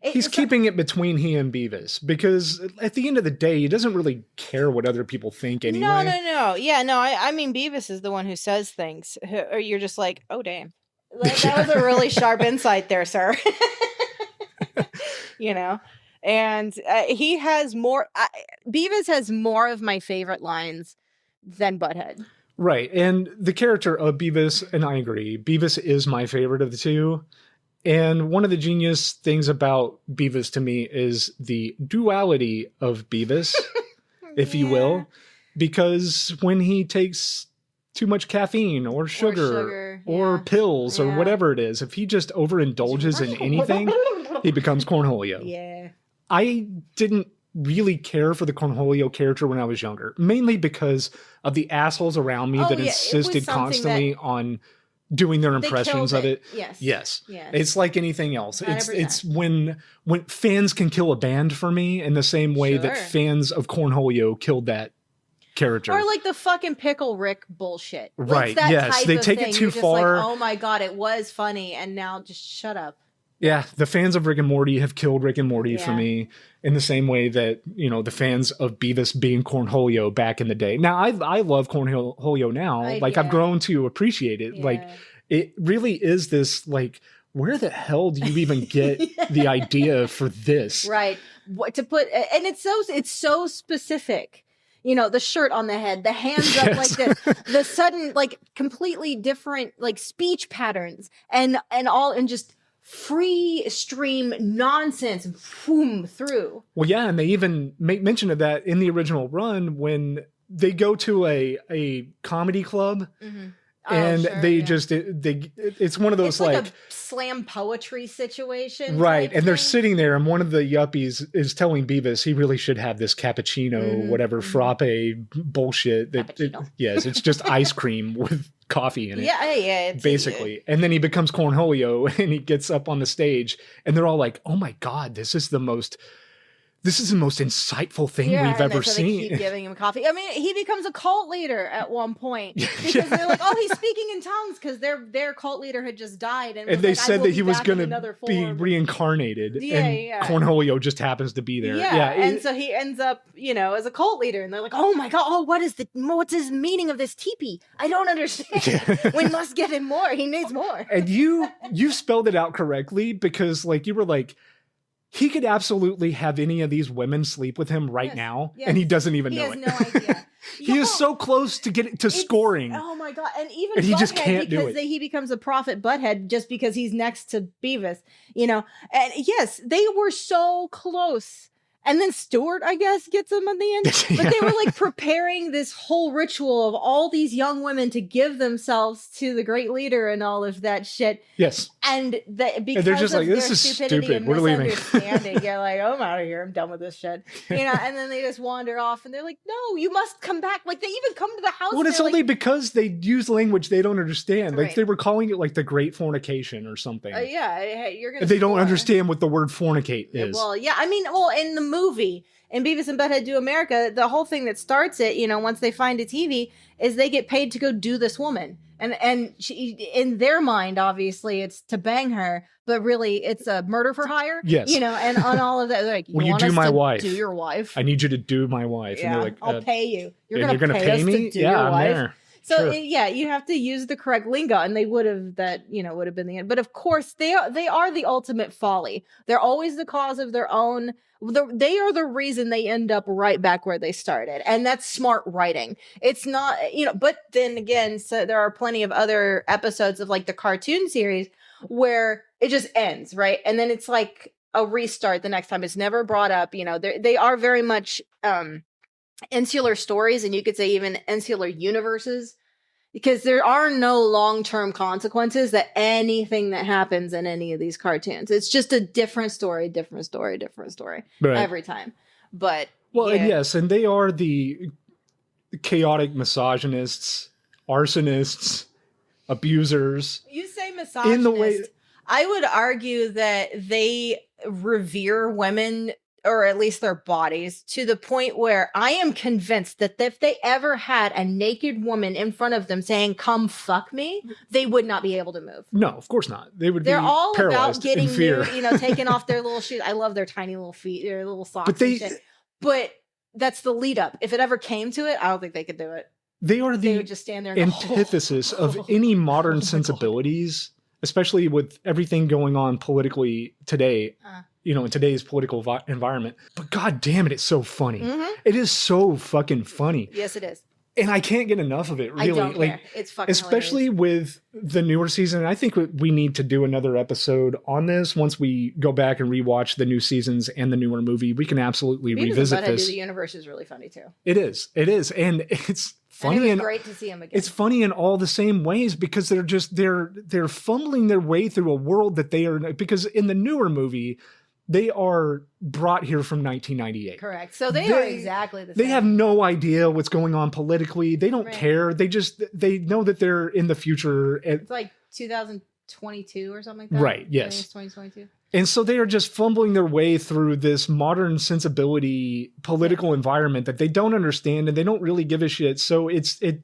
He's keeping it between he and Beavis because at the end of the day, he doesn't really care what other people think anyway. No. Yeah, no, I mean, Beavis is the one who says things, or you're just like, oh, damn. That was a really sharp insight there, sir. You know? And he has more... Beavis has more of my favorite lines than Butthead. Right. And the character of Beavis, and I agree, Beavis is my favorite of the two. And one of the genius things about Beavis to me is the duality of Beavis, if you will, because when he takes too much caffeine or sugar or pills or whatever it is, if he just overindulges in anything, he becomes Cornholio. Yeah. I didn't really care for the Cornholio character when I was younger, mainly because of the assholes around me that insisted constantly on doing their impressions of it. Yes. It's like anything else. 100%. It's when fans can kill a band for me in the same way that fans of Cornholio killed that character. Or like the fucking Pickle Rick bullshit. Right. It's that Yes. type They of take thing. it too You're just far. like, oh my God, it was funny. And now just shut up. Yeah, the fans of Rick and Morty have killed Rick and Morty for me in the same way that, you know, the fans of Beavis being Cornholio back in the day. Now, I love Cornholio now. I've grown to appreciate it. Yeah. Like, it really is this, like, where the hell do you even get the idea for this? Right. What to put, and it's so specific. You know, the shirt on the head, the hands up like this, the sudden, like, completely different, like, speech patterns and just free stream nonsense boom through. Well, yeah, and they even make mention of that in the original run when they go to a comedy club. Mm-hmm. And it's one of those like a slam poetry situation. Right. And they're sitting there and one of the yuppies is telling Beavis he really should have this cappuccino, whatever frappe bullshit. Yes, it's just ice cream with coffee in it. Yeah. Basically. And then he becomes Cornholio and he gets up on the stage and they're all like, oh my God, this is the most insightful thing we've ever seen. They keep giving him coffee. I mean, he becomes a cult leader at one point because they're like, "Oh, he's speaking in tongues," because their cult leader had just died, and they said that he was going to be reincarnated. And Cornholio just happens to be there. And so he ends up, you know, as a cult leader, and they're like, "Oh my God, what's his meaning of this teepee? I don't understand. We must get him more. He needs more." And you spelled it out correctly because, like, you were like, he could absolutely have any of these women sleep with him right now, and he doesn't even know it. He has no idea. He is so close to getting to scoring. Oh my God. And even he just can't do it. He becomes a prophet Butthead just because he's next to Beavis, you know. And yes, they were so close. And then Stuart, I guess, gets him at the end. But they were like preparing this whole ritual of all these young women to give themselves to the great leader and all of that shit. Yes. And because they're just of like, this their is stupidity stupid. and We're leaving. misunderstanding, you're like, oh, I'm out of here. I'm done with this shit. You know, and then they just wander off and they're like, no, you must come back. Like they even come to the house. Well, it's only because they use language they don't understand. Like they were calling it like the great fornication or something. Hey, you're gonna. They don't understand what the word fornicate is. Well, yeah, I mean, in the movie, in Beavis and Butthead Do America, the whole thing that starts it, you know, once they find a TV, is they get paid to go do this woman. And she, in their mind, obviously, it's to bang her, but really, it's a murder for hire. Yes. You know, and on all of that, they're like, will you do my wife? Do your wife? I need you to do my wife. Yeah, and they're like, I'll pay you. You're going to pay me? Us to do your I'm wife. there. So you have to use the correct lingo, and they would have would have been the end. But of course, they are the ultimate folly. They're always the cause of their own. They are the reason they end up right back where they started, and that's smart writing. It's not, But then again, so there are plenty of other episodes of like the cartoon series where it just ends, right, and then it's like a restart the next time. It's never brought up. They are very much insular stories, and you could say even insular universes. because there are no long-term consequences that anything that happens in any of these cartoons. It's just a different story Right. every time. But Well, and yeah. yes, and they are the chaotic misogynists, arsonists, abusers. You say misogynist. In the way, I would argue that they revere women, or at least their bodies, to the point where I am convinced that if they ever had a naked woman in front of them saying, "Come fuck me," they would not be able to move. no, of course not. They would They're be all paralyzed about getting in fear. new, taking off their little shoes. I love their tiny little feet, their little socks But they- and shit. But that's the lead up. If it ever came to it, I don't think they could do it. They are They the would just stand there and go, antithesis of any modern Oh my God. sensibilities, especially with everything going on politically today, in today's political environment. But god damn it, it's so funny. Mhm. It is so fucking funny. Yes, it is. And I can't get enough of it, really. I don't care. It's fucking especially with the newer season. I think we need to do another episode on this once we go back and rewatch the new seasons and the newer movie. We can absolutely revisit this. The universe is really funny too. It is, and it's funny, And it was and great to see him again. it's funny in all the same ways because they're fumbling their way through a world that they are, because in the newer movie they are brought here from 1998. Correct. So they are exactly the same. They have no idea what's going on politically. They don't Right. care. They know that they're in the future. It's like 2022 or something like that. Right, I think yes. it's 2022. And so they are just fumbling their way through this modern sensibility political environment that they don't understand and they don't really give a shit. So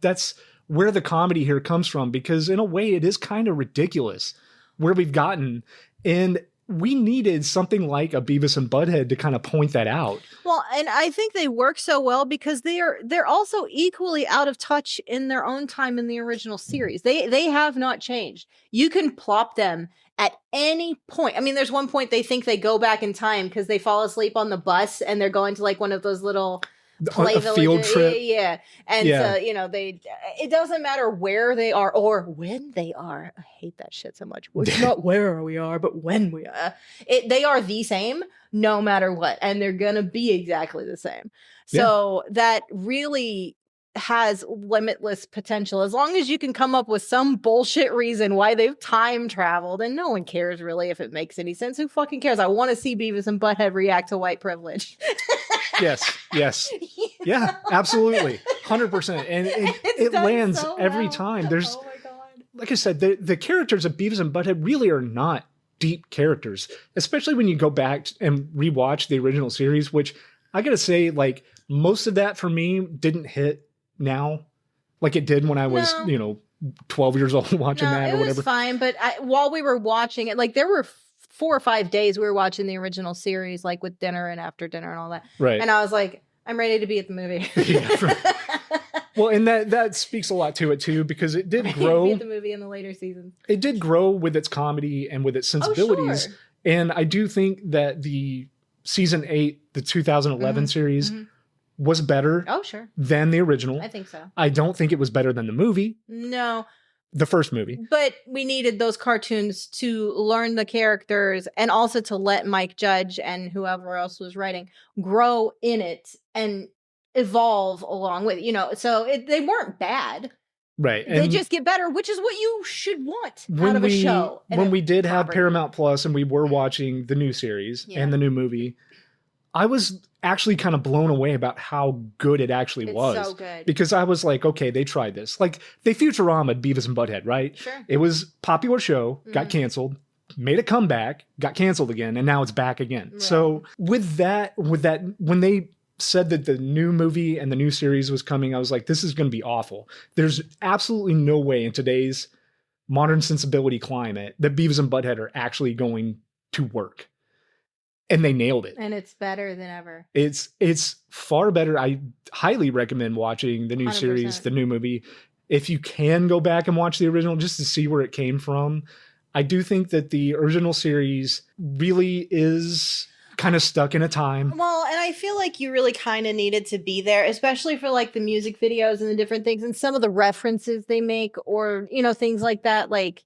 that's where the comedy here comes from, because in a way it is kind of ridiculous where we've gotten. And we needed something like a Beavis and Butthead to kind of point that out. Well, and I think they work so well because they're also equally out of touch in their own time in the original series. They have not changed. You can plop them at any point. I mean, there's one point they think they go back in time because they fall asleep on the bus and they're going to like one of those little play A field villages. trip. Yeah. And Yeah. it doesn't matter where they are or when they are. I hate that shit so much. It's not where we are, but when we are. They are the same no matter what. And they're going to be exactly the same. So that really has limitless potential as long as you can come up with some bullshit reason why they've time traveled, and no one cares really if it makes any sense. Who fucking cares? I want to see Beavis and Butthead react to white privilege. Yes. Yeah, absolutely. 100%. And it done lands so every well. time. There's, Oh my God. like I said, the characters of Beavis and Butthead really are not deep characters, especially when you go back and rewatch the original series, which I gotta say, like, most of that for me didn't hit now like it did when I was, No. 12 years old watching that or it whatever. was fine, but while we were watching it, like there were 4 or 5 days we were watching the original series, like with dinner and after dinner and all that. Right. And I was like, I'm ready to be at the movie. Well, and that speaks a lot to it too, because it did Be grow. at the movie in the later seasons. It did grow with its comedy and with its sensibilities. sure. And I do think that the season 8, the 2011 series, was better Oh, sure. than the original. I think so. I don't think it was better than the movie, No, the first movie. but we needed those cartoons to learn the characters and also to let Mike Judge and whoever else was writing grow in it and evolve along with, so they weren't bad. Right. They And just get better, which is what you should want out when of a show. and when a we did have property. Paramount Plus and we were watching the new series Yeah. and the new movie, I was actually kind of blown away about how good it actually It's was. so good. Because I was like, okay, they tried this. Like, they Futurama Beavis and Butthead, right? Sure. It was popular show, got Mhm. canceled, made a comeback, got canceled again, and now it's back again. Right. So with that, when they said that the new movie and the new series was coming, I was like, this is going to be awful. There's absolutely no way in today's modern sensibility climate that Beavis and Butthead are actually going to work. And they nailed it. And it's better than ever. It's far better. I highly recommend watching the new 100%. series, the new movie. If you can go back and watch the original just to see where it came from. I do think that the original series really is kind of stuck in a time. Well, and I feel like you really kind of needed to be there, especially for like the music videos and the different things and some of the references they make or, things like that. Like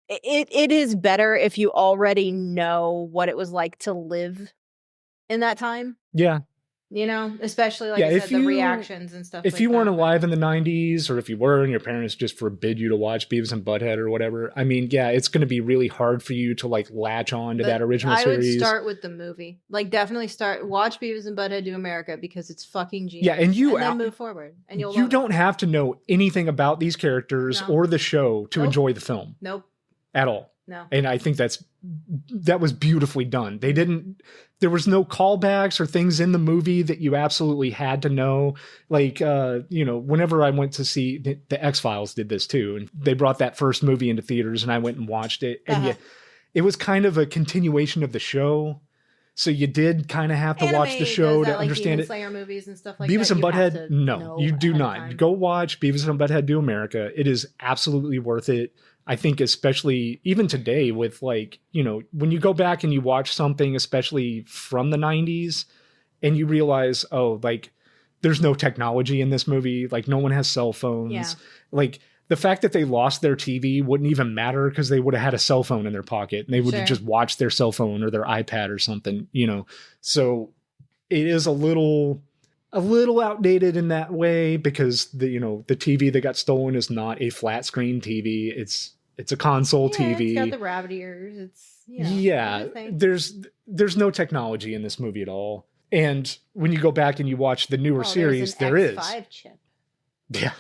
it is better if you already know what it was like to live in that time. Yeah. You know, especially like Yeah, I if said, the you- reactions and stuff. If like you weren't that. alive in the 90s, or if you were and your parents just forbid you to watch Beavis and Butthead or whatever, I mean, yeah, it's going to be really hard for you to like latch on to But that original I would series. start with the movie. Like, definitely watch Beavis and Butthead Do America because it's fucking genius. Yeah, and then move forward, and you'll. You love don't it. have to know anything about these characters No. or the show to Nope. enjoy the film Nope. at all. No. And I think that was beautifully done. There was no callbacks or things in the movie that you absolutely had to know. Like, whenever I went to see the X-Files did this too. And they brought that first movie into theaters and I went and watched it. And it was kind of a continuation of the show. So you did kind of have to watch the show to understand it. Slayer movies and stuff like Beavis that. and Butthead, no, you do not. Go watch Beavis and Butthead Do America. It is absolutely worth it. I think especially even today with like, when you go back and you watch something, especially from the 90s, and you realize, oh, like there's no technology in this movie. Like no one has cell phones. Yeah. Like the fact that they lost their TV wouldn't even matter because they would have had a cell phone in their pocket and they would have just watched their cell phone or their iPad or something, So it is a little outdated in that way because the TV that got stolen is not a flat screen TV. It's a console TV. It's got the rabbit ears. It's everything. There's no technology in this movie at all. And when you go back and you watch the newer series, there is. X5 chip. Yeah.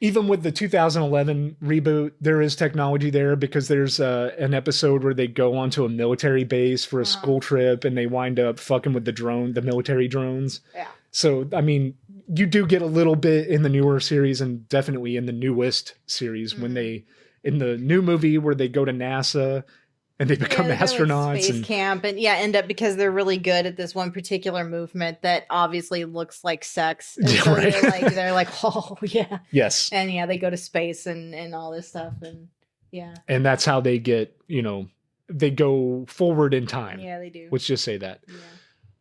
Even with the 2011 reboot, there is technology there because there's an episode where they go onto a military base for a school trip and they wind up fucking with the military drones. Yeah. So, I mean, you do get a little bit in the newer series and definitely in the newest series when in the new movie where they go to NASA and they become astronauts. Space camp and end up because they're really good at this one particular movement that obviously looks like sex. And so they're like, oh yeah. Yes. And they go to space and all this stuff and And that's how they get, they go forward in time. Yeah, they do. Let's just say that. Yeah.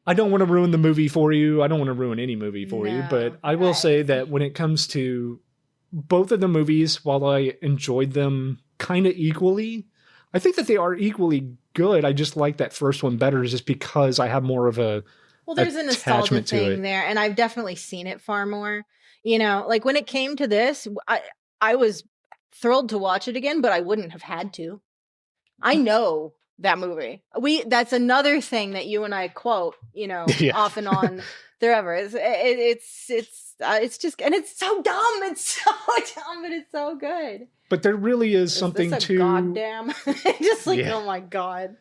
I don't want to ruin the movie for you. I don't want to ruin any movie for you, but I will say that when it comes to both of the movies, while I enjoyed them kind of equally, I think that they are equally good. I just like that first one better just because I have more of a there's a nostalgia thing there, and I've definitely seen it far more. Like when it came to this, I was thrilled to watch it again, but I wouldn't have had to. I know that movie. That's another thing that you and I quote, off and on forever. It's just, and it's so dumb. It's so dumb, but it's so good. But there really is something to goddamn. Just like, oh my God.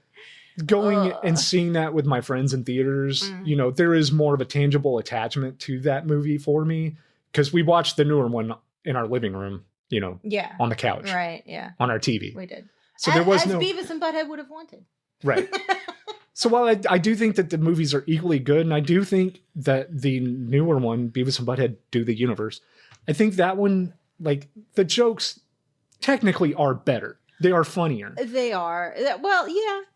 Going and seeing that with my friends in theaters, there is more of a tangible attachment to that movie for me because we watched the newer one in our living room, on the couch. Right, yeah. On our TV. We did. So there was as Beavis and Butthead would have wanted. Right. So while I do think that the movies are equally good, and I do think that the newer one, Beavis and Butthead Do the Universe, I think that one, like, the jokes technically are better. They are funnier. They are. Well,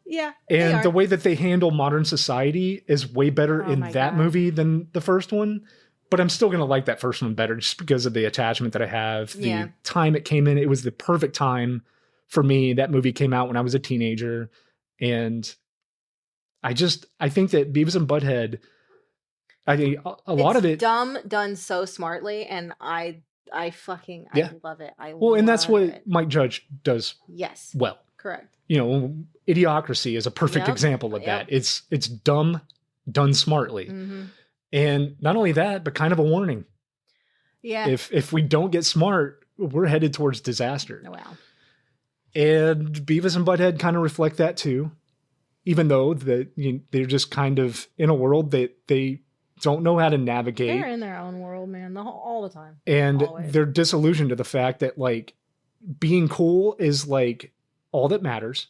yeah. And the way that they handle modern society is way better in that movie than the first one. But I'm still going to like that first one better just because of the attachment that I have. The time it came in, it was the perfect time for me. That movie came out when I was a teenager. And I think that Beavis and Butthead, I think a lot of it dumb done so smartly, and I love it. And that's what Mike Judge does. Yes. Well, correct. Idiocracy is a perfect example of that. It's dumb done smartly, and not only that, but kind of a warning. Yeah. If we don't get smart, we're headed towards disaster. Oh, wow. And Beavis and Butthead kind of reflect that too. Even though they're just kind of in a world that they don't know how to navigate. They're in their own world, man, all the time. And they're disillusioned to the fact that, like, being cool is, like, all that matters.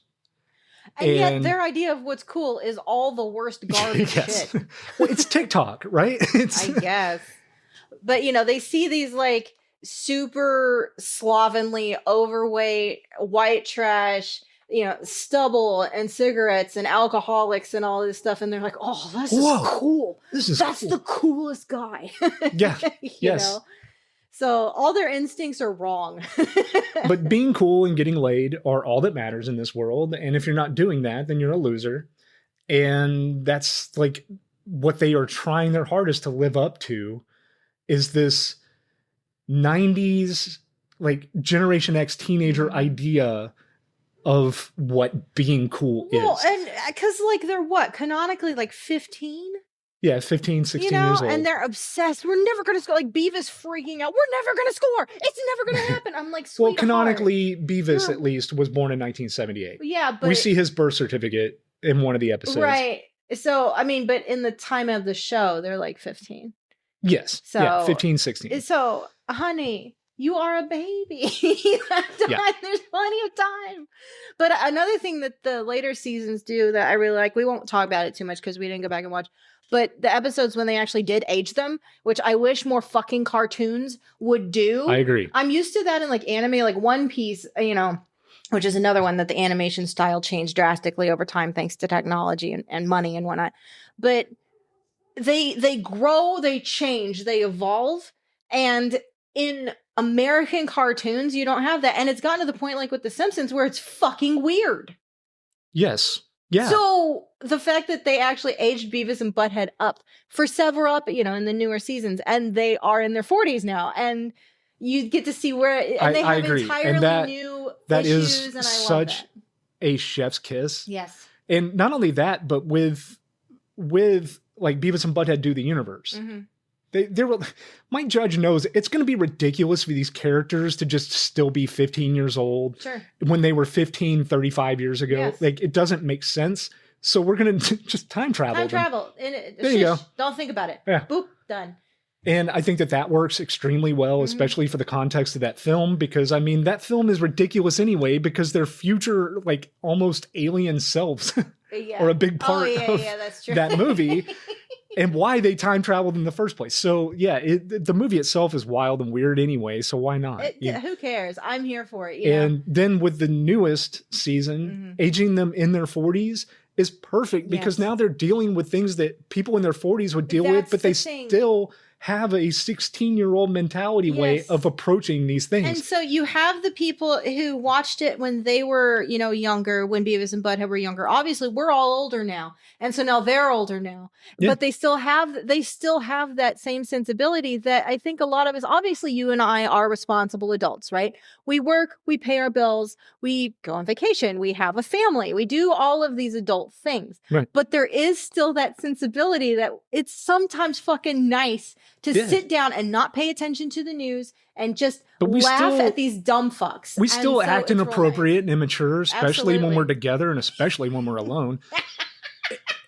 And yet their idea of what's cool is all the worst garbage shit. Well, it's TikTok, right? I guess. But, they see these, like, super slovenly, overweight, white trash, stubble and cigarettes and alcoholics and all this stuff. And they're like, oh, this is cool. That's cool. The coolest guy. Yeah. Yes. Know? So all their instincts are wrong. But being cool and getting laid are all that matters in this world. And if you're not doing that, then you're a loser. And that's like what they are trying their hardest to live up to is this 90s, like Generation X teenager idea of what being cool Well, is. and because like they're what canonically like 15, Yeah, 15, 16 you know, years old. and they're obsessed. We're never gonna score. Like Beavis freaking out. We're never gonna score. It's never gonna happen. I'm like, Well, sweetheart. canonically, Beavis You're- at least was born in 1978. Yeah, but We see his birth certificate in one of the episodes. right. So I mean, but in the time of the show, they're like 15. Yes. So- yeah, 15, 16. So, honey, you are a baby. Yeah. There's plenty of time. But another thing that the later seasons do that I really like, we won't talk about it too much because we didn't go back and watch, but the episodes when they actually did age them, which I wish more fucking cartoons would do. I agree. I'm used to that in like anime, like One Piece, you know, which is another one that the animation style changed drastically over time thanks to technology and money and whatnot. But they grow, they change, they evolve, and in American cartoons, you don't have that. And it's gotten to the point like with The Simpsons where it's fucking weird. Yes. Yeah. So the fact that they actually aged Beavis and Butthead up for several up, you know, in the newer seasons, and they are in their 40s now, and you get to see where and they I have agree. entirely And that- new that issues, is and I such love that. a chef's kiss. Yes. And not only that, but with like Beavis and Butthead Do the Universe. Mm-hmm. They were, Mike Judge knows it's going to be ridiculous for these characters to just still be 15 years old Sure. when they were 15, 35 years ago. Yes. Like, it doesn't make sense. So we're going to just time travel Time them. travel. There you go. Don't think about it. Yeah. Boop. Done. And I think that works extremely well, especially for the context of that film, because I mean, that film is ridiculous anyway, because their future, like almost alien selves Yeah. are a big part of that's true. that movie and why they time traveled in the first place. So yeah, the movie itself is wild and weird anyway. So why not? Who cares? I'm here for it. You know? And then with the newest season, aging them in their 40s is perfect because Yes. now they're dealing with things that people in their 40s would deal with, That's but they the thing. still have a 16-year-old mentality way Yes. of approaching these things. And so you have the people who watched it when they were, you know, younger, when Beavis and Butthead were younger. Obviously, we're all older now. And so now they're older now. Yeah. But they still have that same sensibility that I think a lot of us, obviously you and I are responsible adults, right? We work, we pay our bills, we go on vacation, we have a family, we do all of these adult things. Right. But there is still that sensibility that it's sometimes fucking nice to Yeah. sit down and not pay attention to the news and just But we laugh still- at these dumb fucks. We And still so act it's real inappropriate and immature, especially when Absolutely. we're together and especially when we're alone.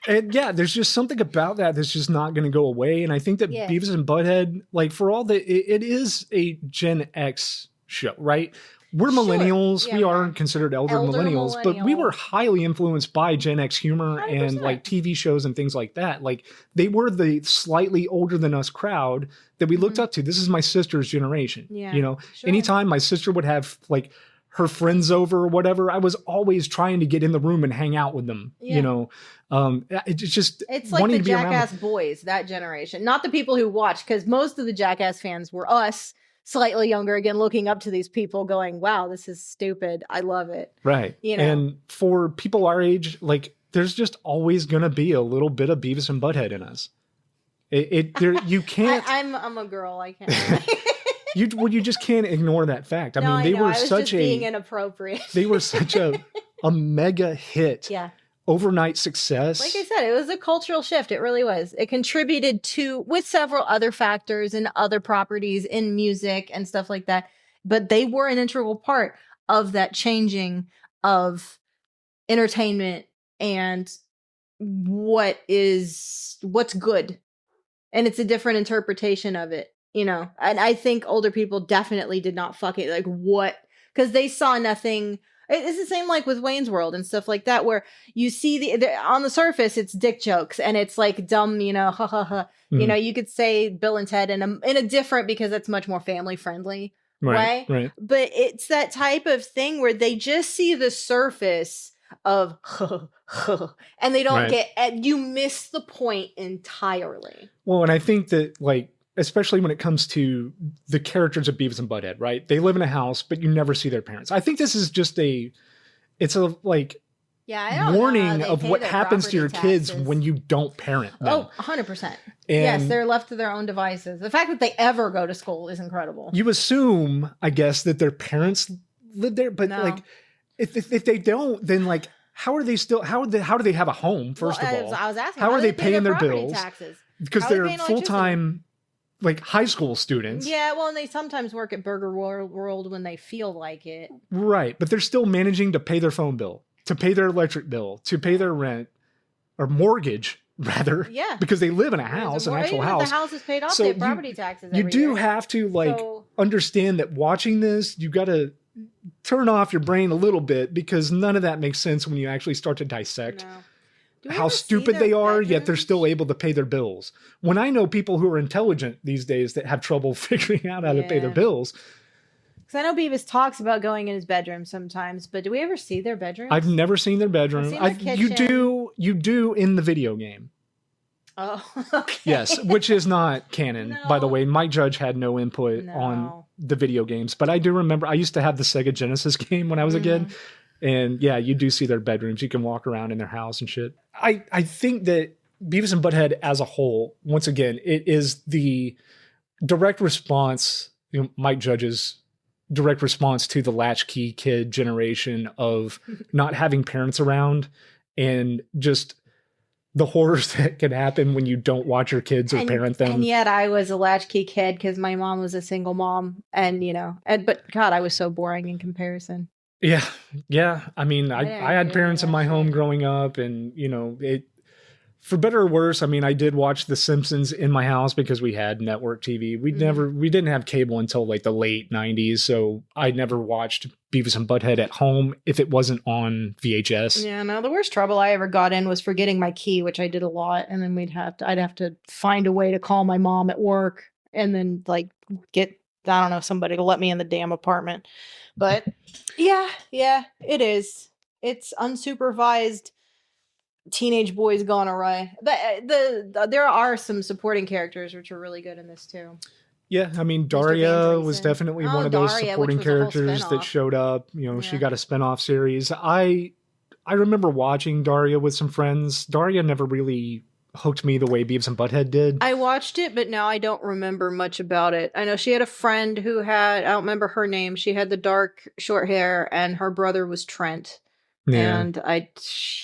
And yeah, there's just something about that that's just not going to go away. And I think that Yeah. Beavis and Butthead, like for all it is a Gen X show, right? We're Sure. millennials. Yeah, we we are are. considered elder Elder millennials, but we millennial. were highly influenced by Gen X humor and 100%. like TV shows and things like that. Like they were the slightly older than us crowd that we looked up to. This is my sister's generation. Mm-hmm. Yeah, You know, sure. anytime my sister would have like her friends over or whatever, I was always trying to get in the room and hang out with them. Yeah. You know, it's just It's like wanting the to be around Jackass them. boys, that generation. Not the people who watch, because most of the Jackass fans were us, slightly younger, again, looking up to these people going, wow, this is stupid. I love it. Right. You know. And for people our age, like there's just always going to be a little bit of Beavis and Butthead in us. You can't, I'm a girl. I can't. you just can't ignore that fact. I No, mean, they know. were I was such just being a inappropriate. they were such a mega hit, Yeah. overnight success. Like I said, it was a cultural shift. It really was. It contributed to, with several other factors and other properties in music and stuff like that. But they were an integral part of that changing of entertainment and what's good. And it's a different interpretation of it, you know. And I think older people definitely did not fucking like what, because they saw nothing. It's the same like with Wayne's World and stuff like that, where you see the on the surface it's dick jokes and it's like dumb, you know, ha ha ha. You Mhm. know, you could say Bill and Ted in a different, because it's much more family friendly way. Right. But it's that type of thing where they just see the surface of and they don't Right. get, you miss the point entirely. Well, and I think that like, especially when it comes to the characters of Beavis and Butthead, right? They live in a house, but you never see their parents. I think this is just it's a like Yeah, I don't know. warning They of pay what their happens to your property kids taxes. when you don't parent them. Oh, 100%. Yes, And they're left to their own devices. The fact that they ever go to school is incredible. you assume, I guess, that their parents live there, but No. like, if they don't, then like, how are they still? How do they have a home? First of all, I was asking, how are do they pay paying their property bills? taxes? Because How are they they're paying full time, like high school students. Yeah, well, and they sometimes work at Burger World when they feel like it. Right, but they're still managing to pay their phone bill, to pay their electric bill, to pay their rent or mortgage, rather. Yeah. Because they live in a house, an actual Even if house. the house is paid off, So they have property taxes. You every do year. have to like So- understand that watching this, you got to turn off your brain a little bit because none of that makes sense when you actually start to dissect No. Do we how ever see stupid their they are, yet they're bedrooms? still able to pay their bills. When I know people who are intelligent these days that have trouble figuring out how to pay their Yeah. bills, Because I know Beavis talks about going in his bedroom sometimes, but do we ever see their bedrooms? I've never seen their bedroom. I've seen their You kitchen. you do in the video game. Oh, okay. Yes, which is not canon, by the No. way. Mike Judge had no input on No. the video games, but I do remember I used to have the Sega Genesis game when I was a kid. And yeah, you do see their bedrooms. You can walk around in their house and shit. I think that Beavis and Butthead as a whole, once again, it is the direct response, Mike Judge's direct response to the latchkey kid generation of not having parents around and just the horrors that can happen when you don't watch your kids or parent them. And yet I was a latchkey kid because my mom was a single mom. And, but God, I was so boring in comparison. Yeah. I mean, I didn't had do parents in that my home shit. growing up, and it. For better or worse, I mean, I did watch The Simpsons in my house because we had network TV. We didn't have cable until like the late '90s, so I never watched Beavis and Butthead at home if it wasn't on VHS. Yeah, no, the worst trouble I ever got in was forgetting my key, which I did a lot. And then I'd have to find a way to call my mom at work and then like get, I don't know, somebody to let me in the damn apartment. But yeah, it is. It's unsupervised teenage boys gone awry. There are some supporting characters which are really good in this too. Yeah, I mean, Van Daria was Driesen. definitely Oh, one of those Daria, supporting which was a whole characters that spin-off. showed up. She Yeah. got a spinoff series. I remember watching Daria with some friends. Daria never really hooked me the way Beavis and Butthead did. I watched it, but now I don't remember much about it. I know she had a friend who had, I don't remember her name. She had the dark short hair and her brother was Trent. Yeah. And I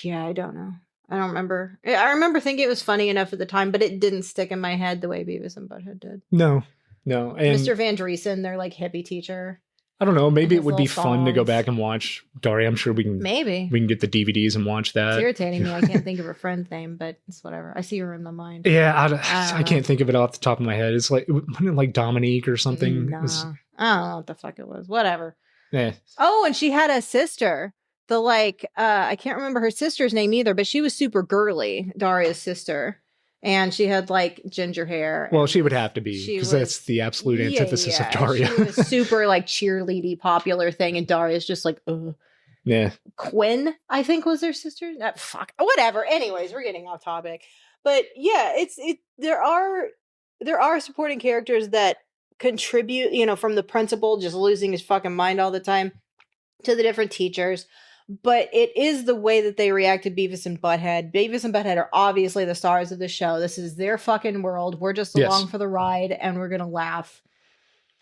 don't know. I don't remember. I remember thinking it was funny enough at the time, but it didn't stick in my head the way Beavis and Butthead did. No. And Mr. Van Driesen, their like hippie teacher. I don't know. Maybe his it would be little fun to go songs. back and watch Daria. I'm sure we can Maybe. we can get the DVDs and watch It's that. irritating me. I can't think of her friend's name, but it's whatever. I see her in my mind. Yeah, I know. can't think of it off the top of my head. It's like wasn't it like Dominique or something. Nah. It was- I don't know what the fuck it was. Whatever. yeah. Oh, and she had a sister. I can't remember her sister's name either, but she was super girly, Daria's sister. And she had like ginger hair. Well, and she would have to be she because was- that's the absolute antithesis yeah, of Daria. She was super like cheerleady popular thing, and Daria's just like, ugh. Yeah. Quinn, I think was their sister. Fuck, whatever. Anyways, we're getting off topic, but yeah, there are supporting characters that contribute, from the principal just losing his fucking mind all the time to the different teachers. But it is the way that they react to Beavis and Butthead. Beavis and Butthead are obviously the stars of the show. This is their fucking world. We're just Yes. along for the ride, and we're gonna laugh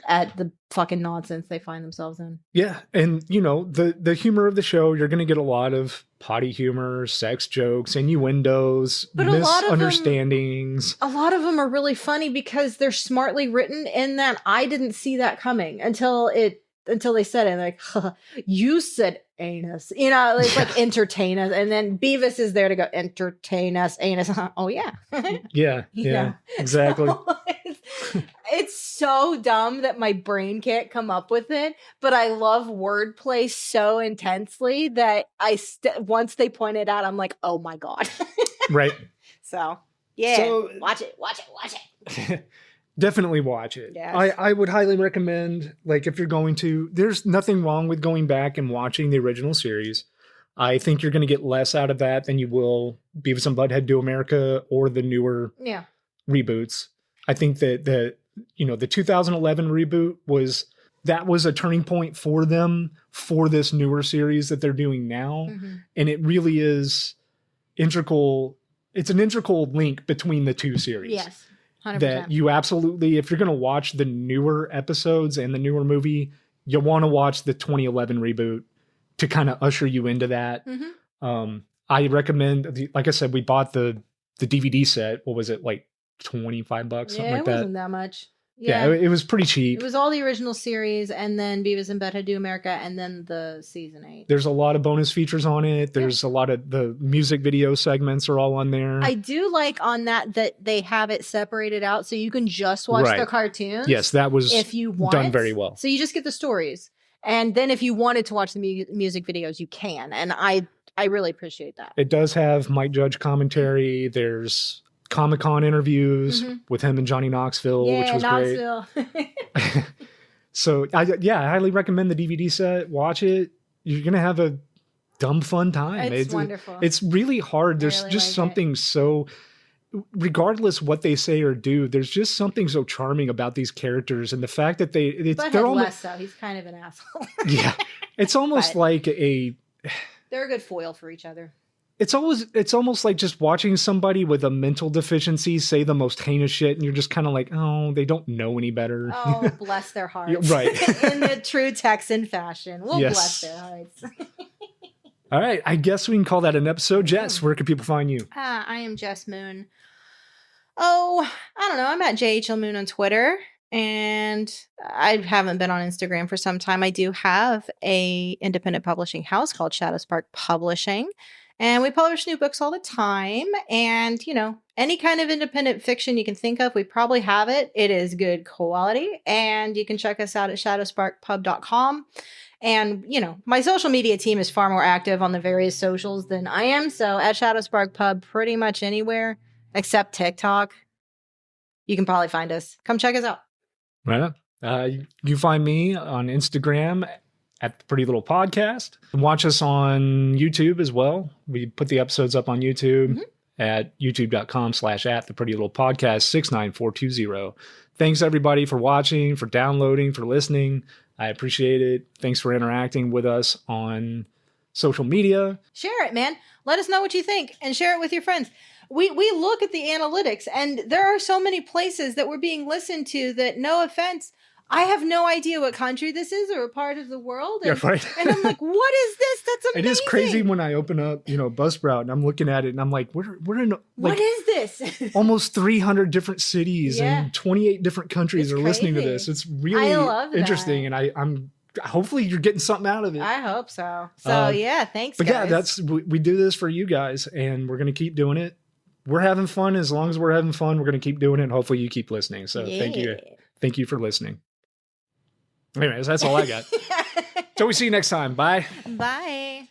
at the fucking nonsense they find themselves in. Yeah, and the humor of the show, you're going to get a lot of potty humor, sex jokes, innuendos, But a lot of them- misunderstandings. A lot of them are really funny because they're smartly written in that I didn't see that coming until they said it. Like, you said anus. It's like entertain us. And then Beavis is there to go entertain us, anus. Oh, yeah. Yeah, Yeah. exactly. It's so dumb that my brain can't come up with it, but I love wordplay so intensely that once they point it out, I'm like, oh my God. Right. So, yeah. So- watch it. Definitely watch it. Yes. I would highly recommend, like, if you're going to, there's nothing wrong with going back and watching the original series. I think you're going to get less out of that than you will Beavis and Butthead Do America or the newer Yeah. reboots. I think that the 2011 reboot was that was a turning point for them for this newer series that they're doing now. Mm-hmm. And it really is integral. It's an integral link between the two series. Yes. 100%. That you absolutely, if you're going to watch the newer episodes and the newer movie, you want to watch the 2011 reboot to kind of usher you into that. Mm-hmm. I recommend, like I said, we bought the DVD set. What was it, like $25, something like it that? wasn't that much. Yeah, it was pretty cheap. It was all the original series, and then Beavis and Butthead Do America, and then the season 8. There's a lot of bonus features on it. There's a lot of the music video segments are all on there. I do like on that they have it separated out, so you can just watch the cartoons. Yes, that was if you want, done very well. So you just get the stories, and then if you wanted to watch the music videos, you can. And I really appreciate that. It does have Mike Judge commentary. There's Comic-Con interviews with him and Johnny Knoxville, which was great. So I highly recommend the DVD set. Watch it. You're going to have a dumb fun time. It's wonderful. It's really hard. There's really just like something so, regardless what they say or do, there's just something so charming about these characters. And the fact that they're almost, less so. He's kind of an asshole. Yeah. It's almost like they're a good foil for each other. It's almost like just watching somebody with a mental deficiency say the most heinous shit, and you're just kind of like, oh, they don't know any better. Oh, bless their hearts. Right. In the true Texan fashion. We'll bless their hearts. All right. I guess we can call that an episode. Jess, where can people find you? I am Jess Moon. Oh, I don't know. I'm at JHL Moon on Twitter. And I haven't been on Instagram for some time. I do have a independent publishing house called Shadow Spark Publishing. And we publish new books all the time. And, any kind of independent fiction you can think of, we probably have it. It is good quality. And you can check us out at shadowsparkpub.com. And, my social media team is far more active on the various socials than I am. So at Shadow Spark Pub, pretty much anywhere except TikTok, you can probably find us. Come check us out. Right on. You find me on Instagram at the Pretty Little Podcast. Watch us on YouTube as well. We put the episodes up on YouTube at youtube.com/at the Pretty Little Podcast 69420. Thanks everybody for watching, for downloading, for listening. I appreciate it. Thanks for interacting with us on social media. Share it, man. Let us know what you think and share it with your friends. We look at the analytics, and there are so many places that we're being listened to that, no offense, I have no idea what country this is or a part of the world. And, yeah, right. And I'm like, what is this? That's amazing. It is crazy when I open up, Buzzsprout, and I'm looking at it, and I'm like, we're in what is this? almost 300 different cities and 28 different countries are listening to this. It's really interesting, and I'm hopefully you're getting something out of it. I hope so. So thanks. But guys. we do this for you guys, and we're gonna keep doing it. We're having fun. As long as we're having fun, we're gonna keep doing it. And hopefully you keep listening. So thank you for listening. Anyways, that's all I got. So we see you next time. Bye. Bye.